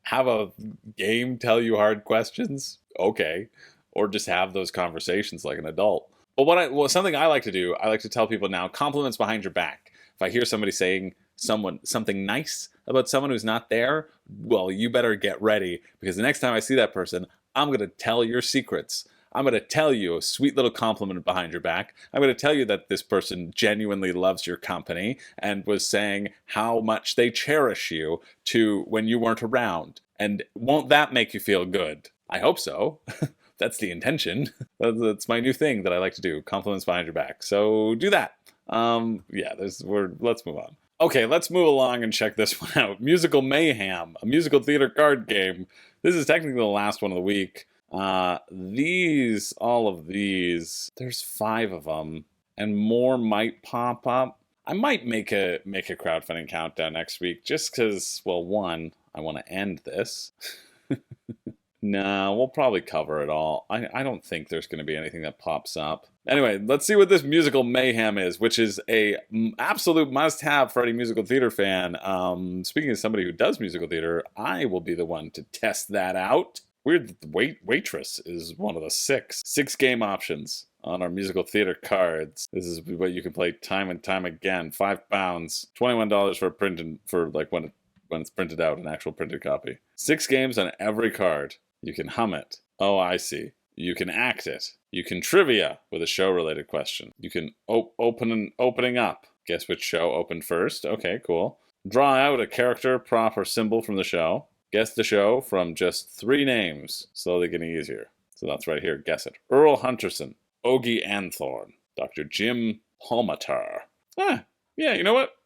have a game tell you hard questions? Okay, or just have those conversations like an adult. But something I like to do, I like to tell people now compliments behind your back. If I hear somebody saying something nice about someone who's not there, well, you better get ready, because the next time I see that person, I'm going to tell your secrets. I'm going to tell you a sweet little compliment behind your back. I'm going to tell you that this person genuinely loves your company and was saying how much they cherish you to when you weren't around. And won't that make you feel good? I hope so. That's the intention. That's my new thing that I like to do. Compliments behind your back. So do that. Let's move on. Okay, let's move along and check this one out. Musical Mayhem, a musical theater card game. This is technically the last one of the week. All of these, there's 5 of them, and more might pop up. I might make a crowdfunding countdown next week, just because, well, one, I want to end this. No, we'll probably cover it all. I don't think there's going to be anything that pops up. Anyway, let's see what this musical Mayhem is, which is a absolute must-have for any musical theater fan. Speaking of somebody who does musical theater, I will be the one to test that out. Weird that the waitress is one of the 6 game options on our musical theater cards. This is what you can play time and time again. £5, $21 for a print and for like when it's printed out, an actual printed copy. 6 games on every card. You can hum it. Oh, I see. You can act it. You can trivia with a show-related question. You can opening up. Guess which show opened first. Okay, cool. Draw out a character, prop, or symbol from the show. Guess the show from just 3 names. Slowly getting easier. So that's right here. Guess it. Earl Hunterson, Ogie Anthorn, Dr. Jim Palmatar. Yeah, you know what?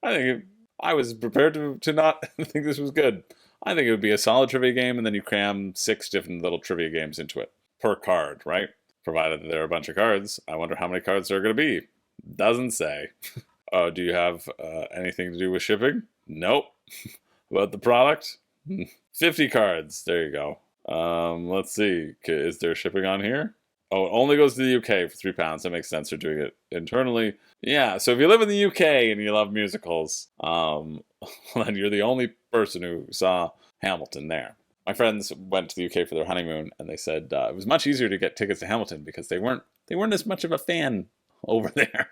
I was prepared to not think this was good. I think it would be a solid trivia game, and then you cram 6 different little trivia games into it. Per card, right? Provided that there are a bunch of cards. I wonder how many cards there are going to be. Doesn't say. Do you have anything to do with shipping? Nope. About the product? 50 cards. There you go. Let's see. Is there shipping on here? Oh, it only goes to the UK for £3. That makes sense. They're doing it internally. Yeah, so if you live in the UK and you love musicals, then you're the only person who saw Hamilton there. My friends went to the UK for their honeymoon, and they said it was much easier to get tickets to Hamilton because they weren't as much of a fan over there.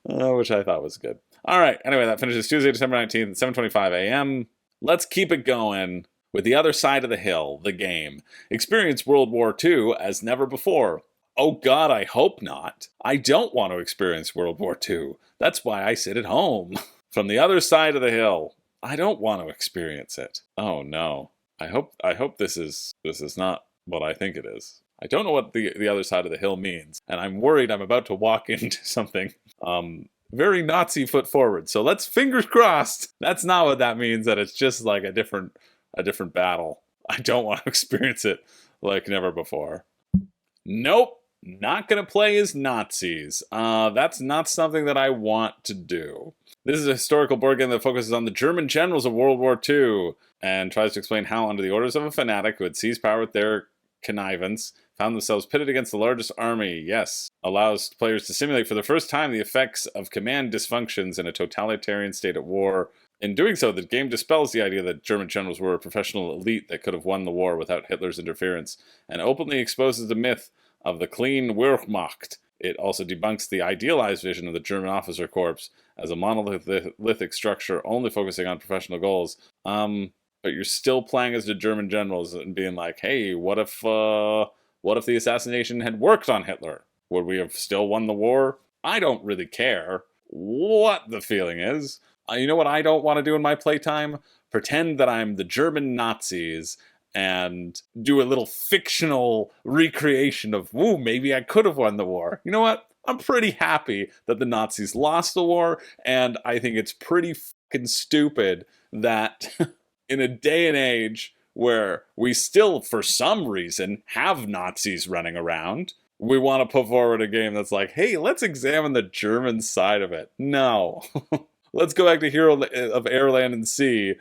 Which I thought was good. All right, anyway, that finishes Tuesday, December 19th at 7:25 a.m. Let's keep it going with The Other Side of the Hill, the game. Experience World War II as never before. Oh God, I hope not. I don't want to experience World War II. That's why I sit at home. From the other side of the hill. I don't want to experience it. Oh no. I hope this is not what I think it is. I don't know what the other side of the hill means, and I'm worried I'm about to walk into something very Nazi foot forward. So let's fingers crossed. That's not what that means, that it's just like a different battle. I don't want to experience it like never before. Nope. Not gonna play as Nazis. That's not something that I want to do. This is a historical board game that focuses on the German generals of World War II and tries to explain how, under the orders of a fanatic who had seized power with their connivance, found themselves pitted against the largest army. Yes, allows players to simulate for the first time the effects of command dysfunctions in a totalitarian state at war. In doing so, the game dispels the idea that German generals were a professional elite that could have won the war without Hitler's interference, and openly exposes the myth of the clean Wehrmacht. It also debunks the idealized vision of the German officer corps as a monolithic structure only focusing on professional goals. But you're still playing as the German generals and being like, hey, what if the assassination had worked on Hitler? Would we have still won the war? I don't really care what the feeling is. You know what I don't want to do in my playtime? Pretend that I'm the German Nazis and do a little fictional recreation of, ooh, maybe I could have won the war. You know what? I'm pretty happy that the Nazis lost the war, and I think it's pretty fucking stupid that in a day and age where we still, for some reason, have Nazis running around, we want to put forward a game that's like, hey, let's examine the German side of it. No. Let's go back to Hero of Air, Land, and Sea.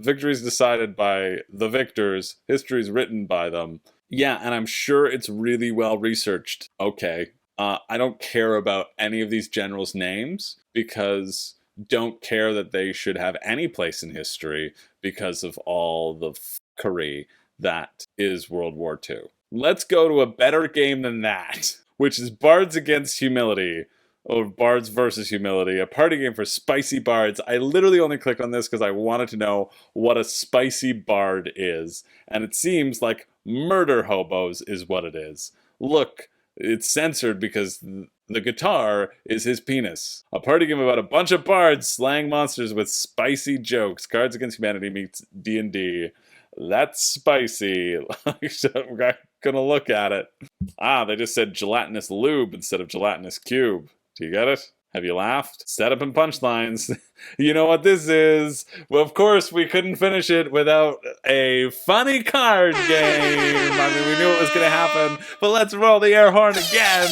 Victories decided by the victors. Histories written by them. Yeah, and I'm sure it's really well researched. Okay. I don't care about any of these generals' names because don't care that they should have any place in history because of all the fuckery that is World War II. Let's go to a better game than that, which is Bards Against Humility. Or Bards versus Humility, a party game for spicy bards. I literally only clicked on this because I wanted to know what a spicy bard is. And it seems like murder hobos is what it is. Look, it's censored because the guitar is his penis. A party game about a bunch of bards slaying monsters with spicy jokes. Cards Against Humanity meets D&D. That's spicy. We're gonna look at it. They just said gelatinous lube instead of gelatinous cube. Do you get it? Have you laughed? Setup and punchlines. You know what this is. Well, of course, we couldn't finish it without a funny card game. I mean, we knew it was going to happen, but let's roll the air horn again.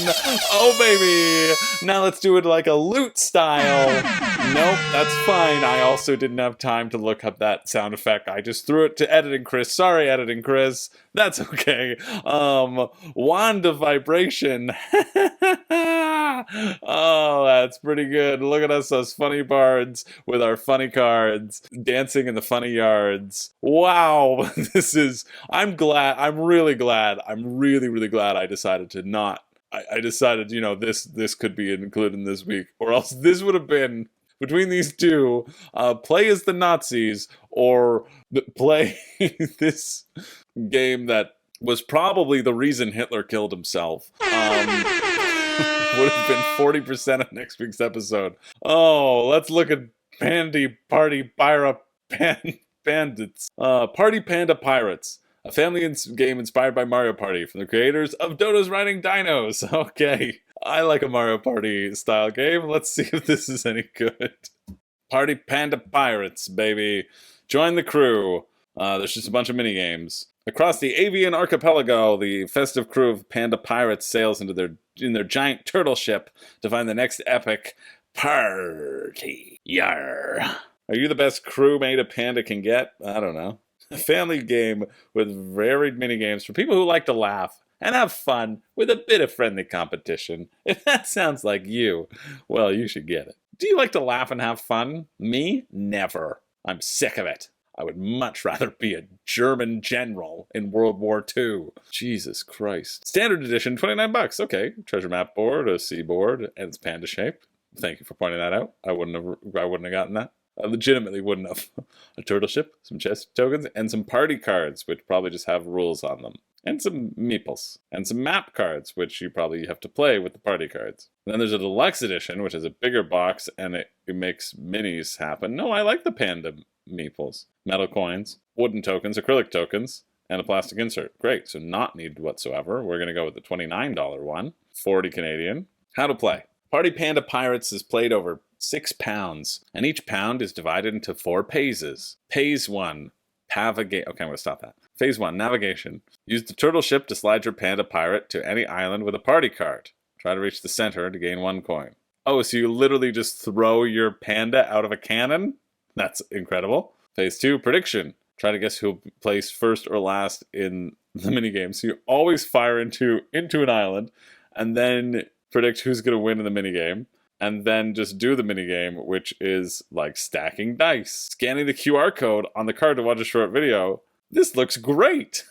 Oh, baby. Now let's do it like a loot style. Nope, that's fine. I also didn't have time to look up that sound effect. I just threw it to Editing Chris. Sorry, Editing Chris. That's okay. Wand of Vibration. Oh, that's pretty good. Look at us, those funny bards with our funny cards, dancing in the funny yards. Wow, I'm really glad I decided to not. I decided, this could be included in this week, or else this would have been, between these two, play as the Nazis, or play this game that was probably the reason Hitler killed himself. Would have been 40% of next week's episode. Oh, let's look at Pandy Party Pyra Bandits. Party Panda Pirates. A family game inspired by Mario Party from the creators of Dodo's Riding Dinos. Okay, I like a Mario Party style game. Let's see if this is any good. Party Panda Pirates, baby. Join the crew. There's just a bunch of mini games. Across the avian archipelago, the festive crew of Panda Pirates sails in their giant turtle ship to find the next epic party. Yarr. Are you the best crewmate a panda can get? I don't know. A family game with varied minigames for people who like to laugh and have fun with a bit of friendly competition. If that sounds like you, well, you should get it. Do you like to laugh and have fun? Me? Never. I'm sick of it. I would much rather be a German general in World War II. Jesus Christ. Standard edition, $29. Okay. Treasure map board, a seaboard, and it's panda shaped. Thank you for pointing that out. I wouldn't have gotten that. I legitimately wouldn't have. A turtle ship, some chest tokens, and some party cards, which probably just have rules on them. And some meeples. And some map cards, which you probably have to play with the party cards. And then there's a deluxe edition, which is a bigger box, and it makes minis happen. No, I like the panda meeples. Metal coins, wooden tokens, acrylic tokens, and a plastic insert. Great, so not needed whatsoever. We're going to go with the $29 one, 40 Canadian. How to play. Party Panda Pirates is played over 6 pounds, and each pound is divided into 4 phases. Phase 1, Okay, I'm going to stop that. Phase 1, navigation. Use the turtle ship to slide your Panda Pirate to any island with a party card. Try to reach the center to gain 1 coin. Oh, so you literally just throw your panda out of a cannon? That's incredible. Phase 2, prediction. Try to guess who'll place first or last in the minigame. So you always fire into an island, and then predict who's going to win in the minigame, and then just do the minigame, which is like stacking dice. Scanning the QR code on the card to watch a short video. This looks great!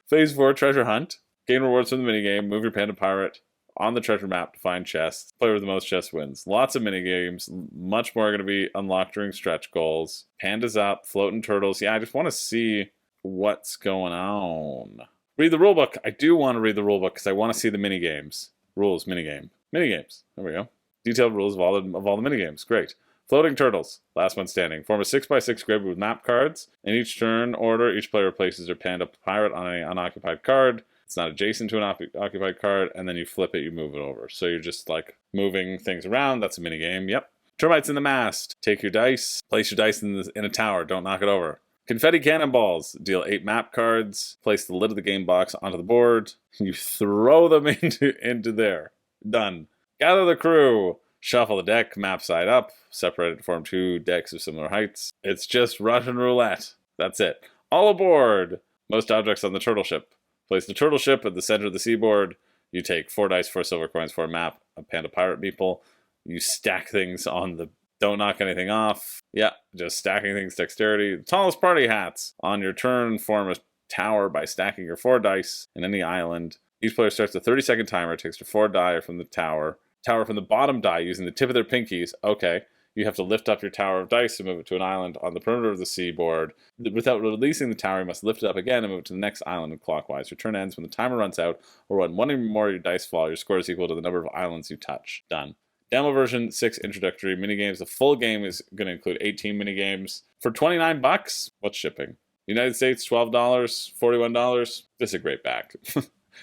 Phase 4, treasure hunt. Gain rewards from the minigame. Move your Panda Pirate on the treasure map to find chests. Player with the most chests wins. Lots of minigames. Much more are going to be unlocked during stretch goals. Pandas up. Floating turtles. Yeah, I just want to see what's going on. Read the rulebook. I do want to read the rulebook because I want to see the minigames. Rules, minigame. Minigames. There we go. Detailed rules of all the minigames. Great. Floating turtles. Last one standing. Form a 6x6 grid with map cards. In each turn order, each player places their Panda Pirate on an unoccupied card. It's not adjacent to an occupied card, and then you flip it, you move it over. So you're just like moving things around. That's a minigame. Yep. Termites in the mast. Take your dice. Place your dice in a tower. Don't knock it over. Confetti cannonballs. Deal 8 map cards. Place the lid of the game box onto the board. You throw them into there. Done. Gather the crew. Shuffle the deck, map side up. Separate it to form 2 decks of similar heights. It's just Russian roulette. That's it. All aboard. Most objects on the turtle ship. Place the turtle ship at the center of the seaboard. You take 4 dice, 4 silver coins, 4 map, a Panda Pirate meeple. You stack things on the... Don't knock anything off. Yeah, just stacking things, dexterity. The tallest party hats. On your turn, form a tower by stacking your 4 dice in any island. Each player starts a 30-second timer, takes your 4 die from the tower from the bottom die using the tip of their pinkies. Okay. You have to lift up your tower of dice to move it to an island on the perimeter of the seaboard. Without releasing the tower, you must lift it up again and move it to the next island and clockwise. Your turn ends when the timer runs out, or when one or more of your dice fall. Your score is equal to the number of islands you touch. Done. Demo version 6 introductory minigames. The full game is going to include 18 minigames for $29. What's shipping? United States $12, $41. This is a great back.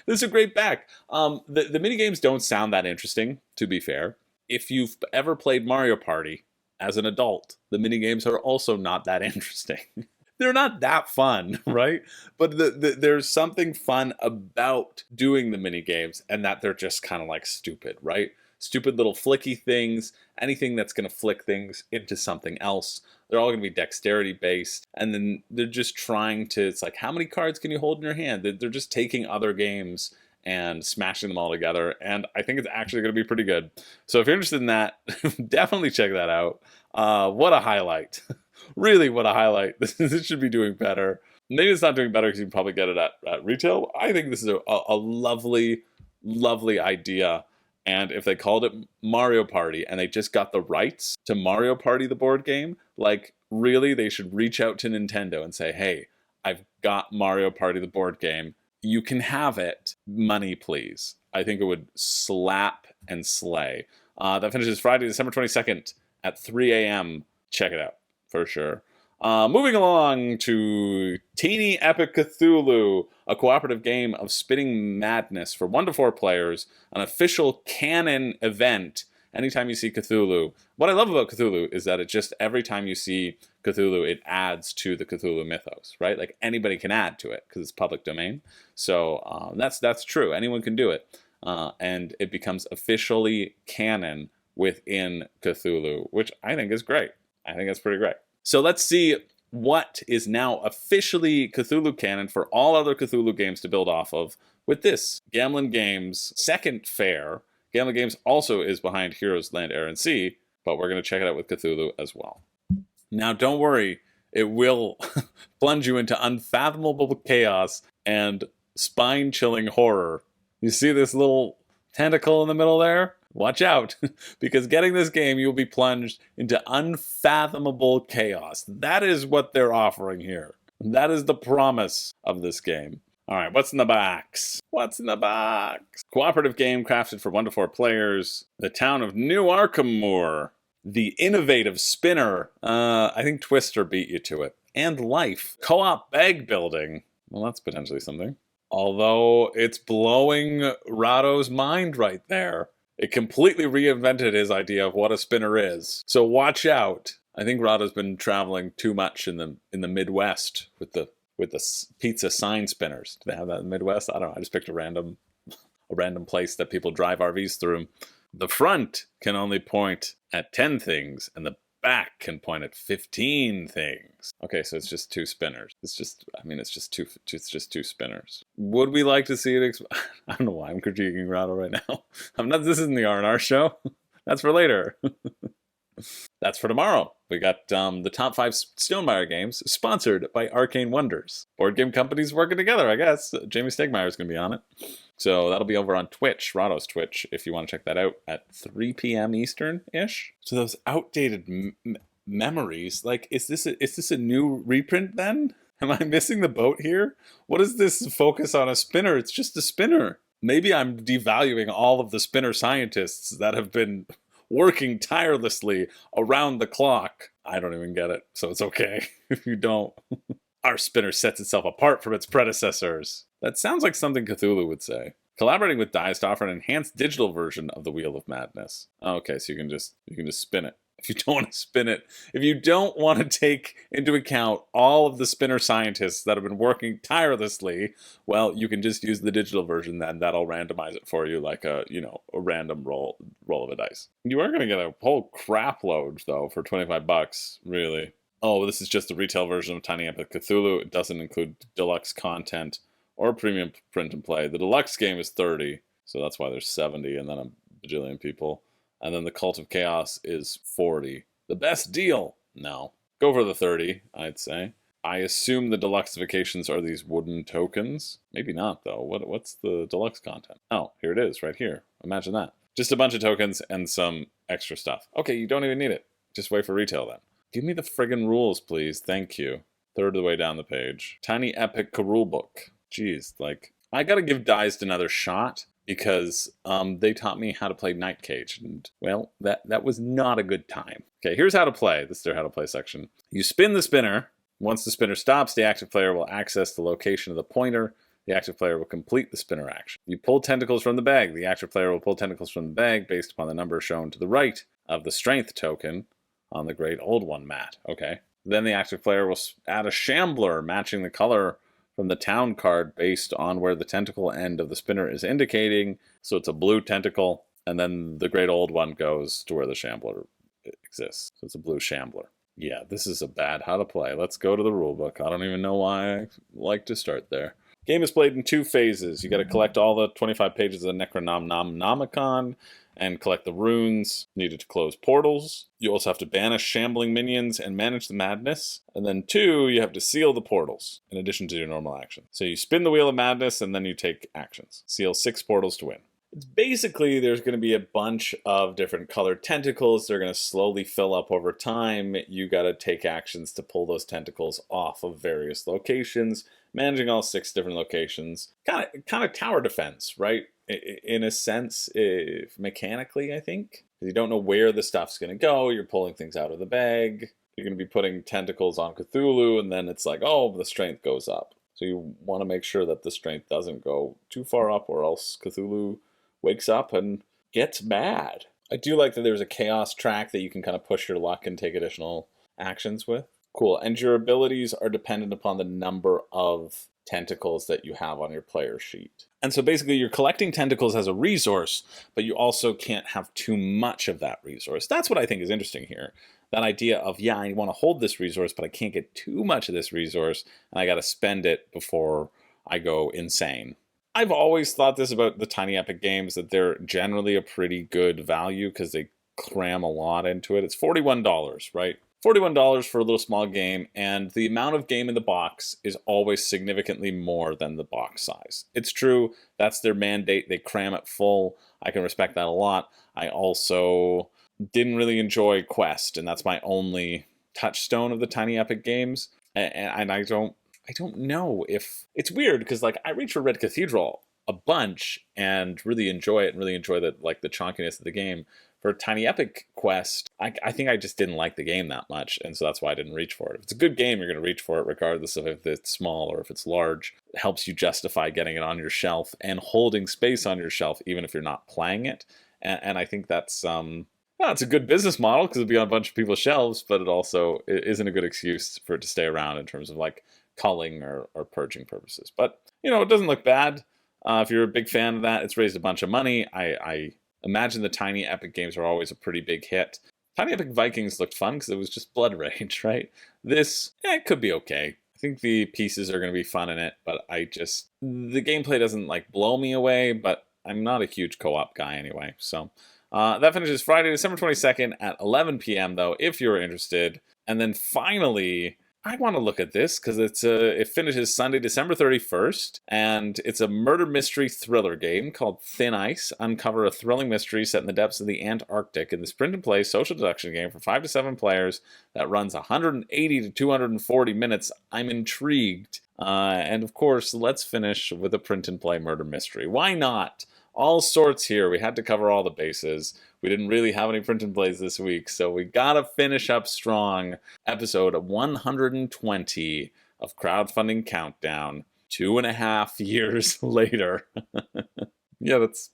This is a great back. The minigames don't sound that interesting, to be fair. If you've ever played Mario Party as an adult, the minigames are also not that interesting. They're not that fun, right? But there's something fun about doing the minigames, and that they're just kind of like stupid, right? Stupid little flicky things, anything that's going to flick things into something else. They're all going to be dexterity based, and then they're just trying to, it's like, how many cards can you hold in your hand? They're just taking other games and smashing them all together, and I think it's actually going to be pretty good. So if you're interested in that, definitely check that out. What a highlight. Really, what a highlight. This should be doing better. Maybe it's not doing better because you can probably get it at retail. I think this is a lovely, lovely idea. And if they called it Mario Party and they just got the rights to Mario Party, the board game, like, really, they should reach out to Nintendo and say, hey, I've got Mario Party, the board game. You can have it. Money, please. I think it would slap and slay. That finishes Friday, December 22nd at 3 a.m. Check it out, for sure. Moving along to Teeny Epic Cthulhu, a cooperative game of spitting madness for 1 to 4 players, an official canon event. Anytime you see Cthulhu, what I love about Cthulhu is that it just, every time you see Cthulhu, it adds to the Cthulhu mythos, right? Like, anybody can add to it because it's public domain. So that's true. Anyone can do it. And it becomes officially canon within Cthulhu, which I think is great. I think that's pretty great. So let's see what is now officially Cthulhu canon for all other Cthulhu games to build off of with this. Gamelin Games' second fair. Gamelin Games also is behind Heroes, Land, Air, and Sea, but we're going to check it out with Cthulhu as well. Now, don't worry. It will plunge you into unfathomable chaos and spine-chilling horror. You see this little tentacle in the middle there? Watch out, because getting this game, you'll be plunged into unfathomable chaos. That is what they're offering here. That is the promise of this game. All right, what's in the box? What's in the box? Cooperative game crafted for 1 to 4 players. The town of New Arkhammoor. The innovative spinner. I think Twister beat you to it. And Life. Co-op bag building. Well, that's potentially something. Although it's blowing Rado's mind right there. It completely reinvented his idea of what a spinner is. So watch out. I think Rada's been traveling too much in the Midwest with the pizza sign spinners. Do they have that in the Midwest? I don't know. I just picked a random place that people drive RVs through. The front can only point at 10 things, and the back can point at 15 things. Okay, so it's just 2 spinners. It's just two spinners. Would we like to see it? I don't know why I'm critiquing Rado right now. This isn't the R&R show. That's for later. That's for tomorrow. We got the top 5 Stonemeyer games, sponsored by Arcane Wonders. Board game companies working together, I guess. Jamie Stegmeyer is going to be on it. So that'll be over on Twitch, Rado's Twitch, if you want to check that out at 3 p.m. Eastern-ish. So those outdated memories, like, is this a new reprint then? Am I missing the boat here? What is this focus on a spinner? It's just a spinner. Maybe I'm devaluing all of the spinner scientists that have been working tirelessly around the clock. I don't even get it, so it's okay if you don't. Our spinner sets itself apart from its predecessors. That sounds like something Cthulhu would say. Collaborating with Dice to offer an enhanced digital version of the Wheel of Madness. Okay, so you can just spin it. If you don't want to spin it, if you don't want to take into account all of the spinner scientists that have been working tirelessly, well, you can just use the digital version then. That'll randomize it for you like a random roll of a dice. You are going to get a whole crap load, though, for $25, really. Oh, this is just the retail version of Tiny Epic Cthulhu. It doesn't include deluxe content or premium print and play. The deluxe game is $30, so that's why there's 70 and then a bajillion people. And then the Cult of Chaos is $40. The best deal? No. Go for the 30, I'd say. I assume the deluxifications are these wooden tokens. Maybe not, though. What's the deluxe content? Oh, here it is, right here. Imagine that. Just a bunch of tokens and some extra stuff. Okay, you don't even need it. Just wait for retail then. Give me the friggin' rules, please. Thank you. Third of the way down the page. Tiny Epic Rulebook. Jeez, like, I gotta give Dized another shot because they taught me how to play Night Cage, and, well, that was not a good time. Okay, here's how to play. This is their how to play section. You spin the spinner. Once the spinner stops, the active player will access the location of the pointer. The active player will complete the spinner action. You pull tentacles from the bag. The active player will pull tentacles from the bag based upon the number shown to the right of the strength token on the Great Old One mat. Okay. Then the active player will add a shambler matching the color from the town card based on where the tentacle end of the spinner is indicating. So it's a blue tentacle, and then the Great Old One goes to where the shambler exists. So it's a blue shambler. Yeah, this is a bad how to play. Let's go to the rulebook. I don't even know why I like to start there. Game is played in 2 phases. You got to collect all the 25 pages of the Necronomicon and collect the runes needed to close portals. You also have to banish shambling minions and manage the madness. And then 2, you have to seal the portals in addition to your normal action. So you spin the Wheel of Madness and then you take actions. Seal 6 portals to win. It's basically, there's going to be a bunch of different colored tentacles. They're going to slowly fill up over time. You got to take actions to pull those tentacles off of various locations, managing all 6 different locations. Kind of tower defense, right? In a sense, mechanically, I think. You don't know where the stuff's going to go. You're pulling things out of the bag. You're going to be putting tentacles on Cthulhu, and then it's like, oh, the strength goes up. So you want to make sure that the strength doesn't go too far up, or else Cthulhu wakes up and gets mad. I do like that there's a chaos track that you can kind of push your luck and take additional actions with. Cool. And your abilities are dependent upon the number of tentacles that you have on your player sheet. And so basically you're collecting tentacles as a resource, but you also can't have too much of that resource. That's what I think is interesting here. That idea of, yeah, I want to hold this resource, but I can't get too much of this resource, and I got to spend it before I go insane. I've always thought this about the Tiny Epic games, that they're generally a pretty good value because they cram a lot into it. It's $41, right? $41 for a little small game, and the amount of game in the box is always significantly more than the box size. It's true, that's their mandate, they cram it full. I can respect that a lot. I also didn't really enjoy Quest, and that's my only touchstone of the Tiny Epic games. And I don't know if it's weird because, like, I reach for Red Cathedral a bunch and really enjoy it and really enjoy the chonkiness of the game. For Tiny Epic Quest, I think I just didn't like the game that much, and so that's why I didn't reach for it. If it's a good game, you're going to reach for it regardless of if it's small or if it's large. It helps you justify getting it on your shelf and holding space on your shelf even if you're not playing it. And I think that's well, it's a good business model because it'll be on a bunch of people's shelves, but it also isn't a good excuse for it to stay around in terms of like culling or purging purposes. But it doesn't look bad. If you're a big fan of that, it's raised a bunch of money. I imagine the Tiny Epic games are always a pretty big hit. Tiny Epic Vikings looked fun because it was just Blood Rage, right? This, it could be okay. I think the pieces are going to be fun in it, but the gameplay doesn't like blow me away, but I'm not a huge co-op guy anyway. So that finishes Friday, December 22nd at 11 p.m. though, if you're interested. And then finally, I want to look at this because it finishes Sunday, December 31st, and it's a murder mystery thriller game called Thin Ice. Uncover a thrilling mystery set in the depths of the Antarctic in this print-and-play social deduction game for 5 to 7 players that runs 180 to 240 minutes. I'm intrigued. And of course, let's finish with a print-and-play murder mystery. Why not? All sorts here. We had to cover all the bases. We didn't really have any print and plays this week, so we gotta finish up strong. Episode 120 of Crowdfunding Countdown, 2.5 years later. Yeah, that's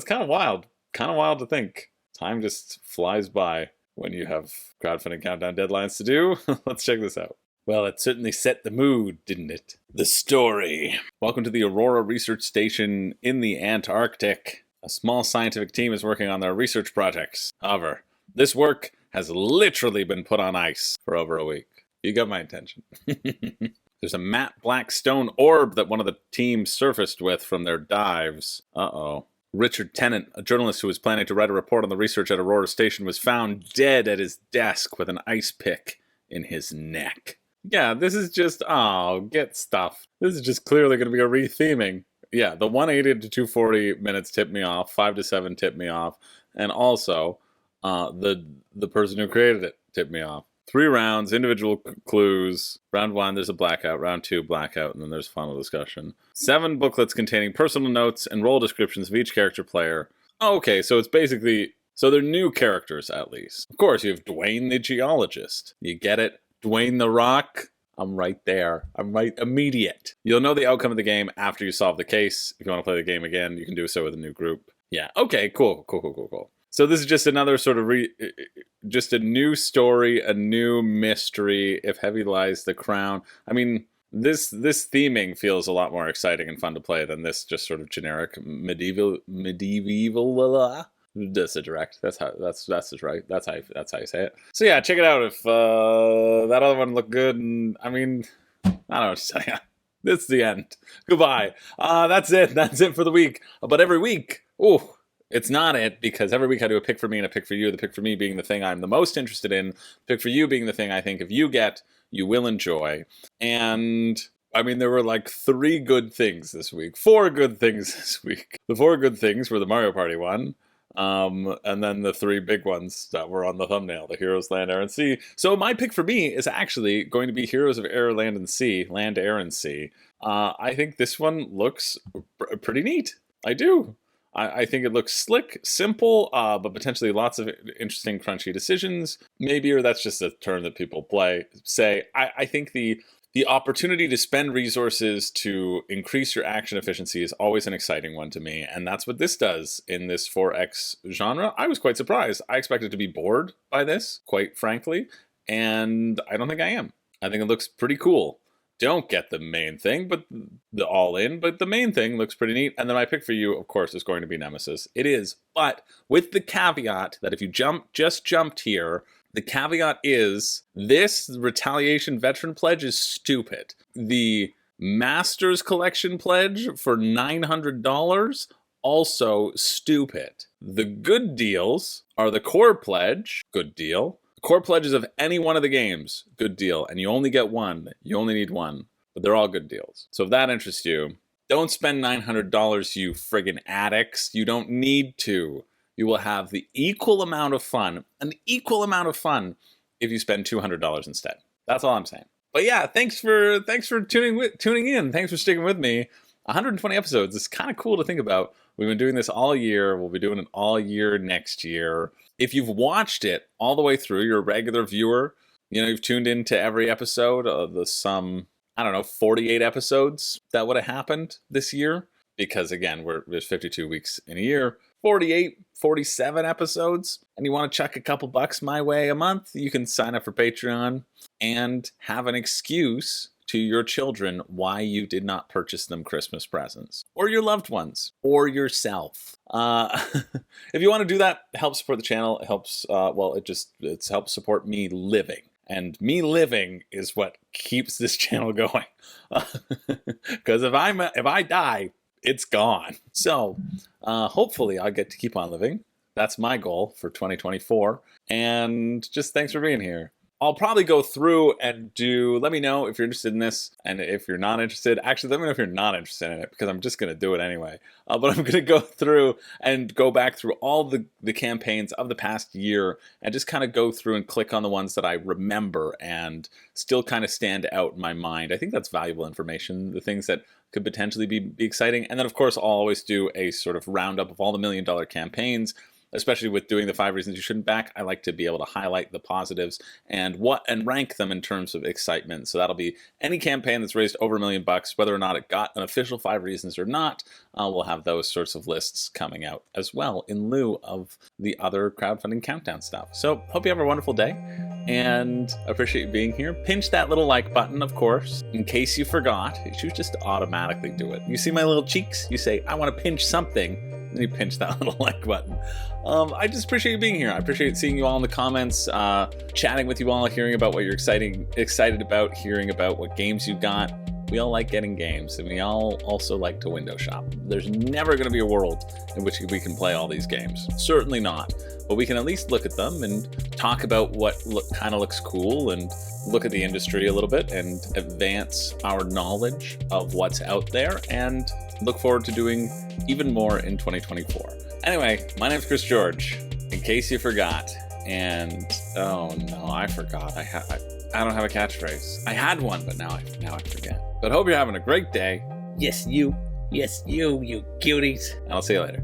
kind of wild. Kind of wild to think. Time just flies by when you have Crowdfunding Countdown deadlines to do. Let's check this out. Well, it certainly set the mood, didn't it? The story. Welcome to the Aurora Research Station in the Antarctic. A small scientific team is working on their research projects. However, this work has literally been put on ice for over a week. You got my attention. There's a matte black stone orb that one of the team surfaced with from their dives. Uh-oh. Richard Tennant, a journalist who was planning to write a report on the research at Aurora Station, was found dead at his desk with an ice pick in his neck. Yeah, this is just, get stuff. This is just clearly going to be a retheming. Yeah, the 180 to 240 minutes tipped me off, 5 to 7 tipped me off, and also the person who created it tipped me off. 3 rounds, individual clues. Round 1, there's a blackout. Round 2, blackout, and then there's final discussion. 7 booklets containing personal notes and role descriptions of each character player. Okay, so it's basically, so they're new characters at least. Of course, you have Dwayne the Geologist. You get it? Dwayne the Rock, I'm right there. I'm right immediate. You'll know the outcome of the game after you solve the case. If you want to play the game again, you can do so with a new group. Yeah, okay, cool. So this is just another sort of just a new story, a new mystery. If heavy lies the crown. I mean, this theming feels a lot more exciting and fun to play than this just sort of generic medieval. That's a direct. That's right. That's how you say it. So yeah, check it out if that other one looked good. And I mean, I don't know what to tell you. This is the end. Goodbye. That's it. That's it for the week. But every week, it's not it, because every week I do a pick for me and a pick for you. The pick for me being the thing I'm the most interested in. Pick for you being the thing I think if you get, you will enjoy. And I mean, there were like 3 good things this week. 4 good things this week. The 4 good things were the Mario Party one. And then the 3 big ones that were on the thumbnail, the Heroes, Land, Air, and Sea. So my pick for me is actually going to be Heroes of Air, Land, and Sea. Land, Air, and Sea. I think this one looks pretty neat. I do. I think it looks slick, simple, but potentially lots of interesting, crunchy decisions. Maybe, or that's just a term that people say. I think the opportunity to spend resources to increase your action efficiency is always an exciting one to me, and that's what this does in this 4X genre. I was quite surprised. I expected to be bored by this, quite frankly, and I don't think I am. I think it looks pretty cool. Don't get the main thing, but the all-in, but the main thing looks pretty neat. And then my pick for you, of course, is going to be Nemesis. It is, but with the caveat that if you just jumped here, the caveat is this Retaliation Veteran Pledge is stupid. The Masters Collection Pledge for $900, also stupid. The good deals are the Core Pledge, good deal. The Core Pledges of any one of the games, good deal. And you only get one. You only need one. But they're all good deals. So if that interests you, don't spend $900, you friggin' addicts. You don't need to. You will have the equal amount of fun, if you spend $200 instead. That's all I'm saying. But yeah, thanks for tuning in. Thanks for sticking with me. 120 episodes. It's kind of cool to think about. We've been doing this all year. We'll be doing it all year next year. If you've watched it all the way through, you're a regular viewer. You've tuned into every episode of the 48 episodes that would have happened this year. Because again, there's 52 weeks in a year. 48, 47 episodes, and you want to chuck a couple bucks my way a month, you can sign up for Patreon and have an excuse to your children why you did not purchase them Christmas presents, or your loved ones, or yourself. If you want to do that, help support the channel. It helps, it helps support me living. And me living is what keeps this channel going. Because if I die, it's gone. So hopefully I'll get to keep on living. That's my goal for 2024. And just thanks for being here. I'll probably go through and let me know if you're interested in this, and if you're not interested, actually let me know if you're not interested in it, because I'm just going to do it anyway. But I'm going to go through and go back through all the campaigns of the past year, and just kind of go through and click on the ones that I remember and still kind of stand out in my mind. I think that's valuable information, the things that could potentially be exciting. And then of course I'll always do a sort of roundup of all the $1 million campaigns. Especially with doing the 5 reasons you shouldn't back, I like to be able to highlight the positives and rank them in terms of excitement. So that'll be any campaign that's raised over $1 million, whether or not it got an official 5 reasons or not. We'll have those sorts of lists coming out as well in lieu of the other crowdfunding countdown stuff. So hope you have a wonderful day, and appreciate you being here. Pinch that little like button, of course, in case you forgot. You should just automatically do it. You see my little cheeks? You say, I want to pinch something. And you pinch that little like button. I just appreciate you being here. I appreciate seeing you all in the comments, chatting with you all, hearing about what you're excited about, hearing about what games you got. We all like getting games, and we all also like to window shop. There's never going to be a world in which we can play all these games. Certainly not. But we can at least look at them and talk about what kind of looks cool, and look at the industry a little bit and advance our knowledge of what's out there, and look forward to doing even more in 2024. Anyway, my name's Chris George, in case you forgot. And oh no, I forgot. I don't have a catchphrase. I had one, but now I forget. But hope you're having a great day. Yes, you cuties. And I'll see you later.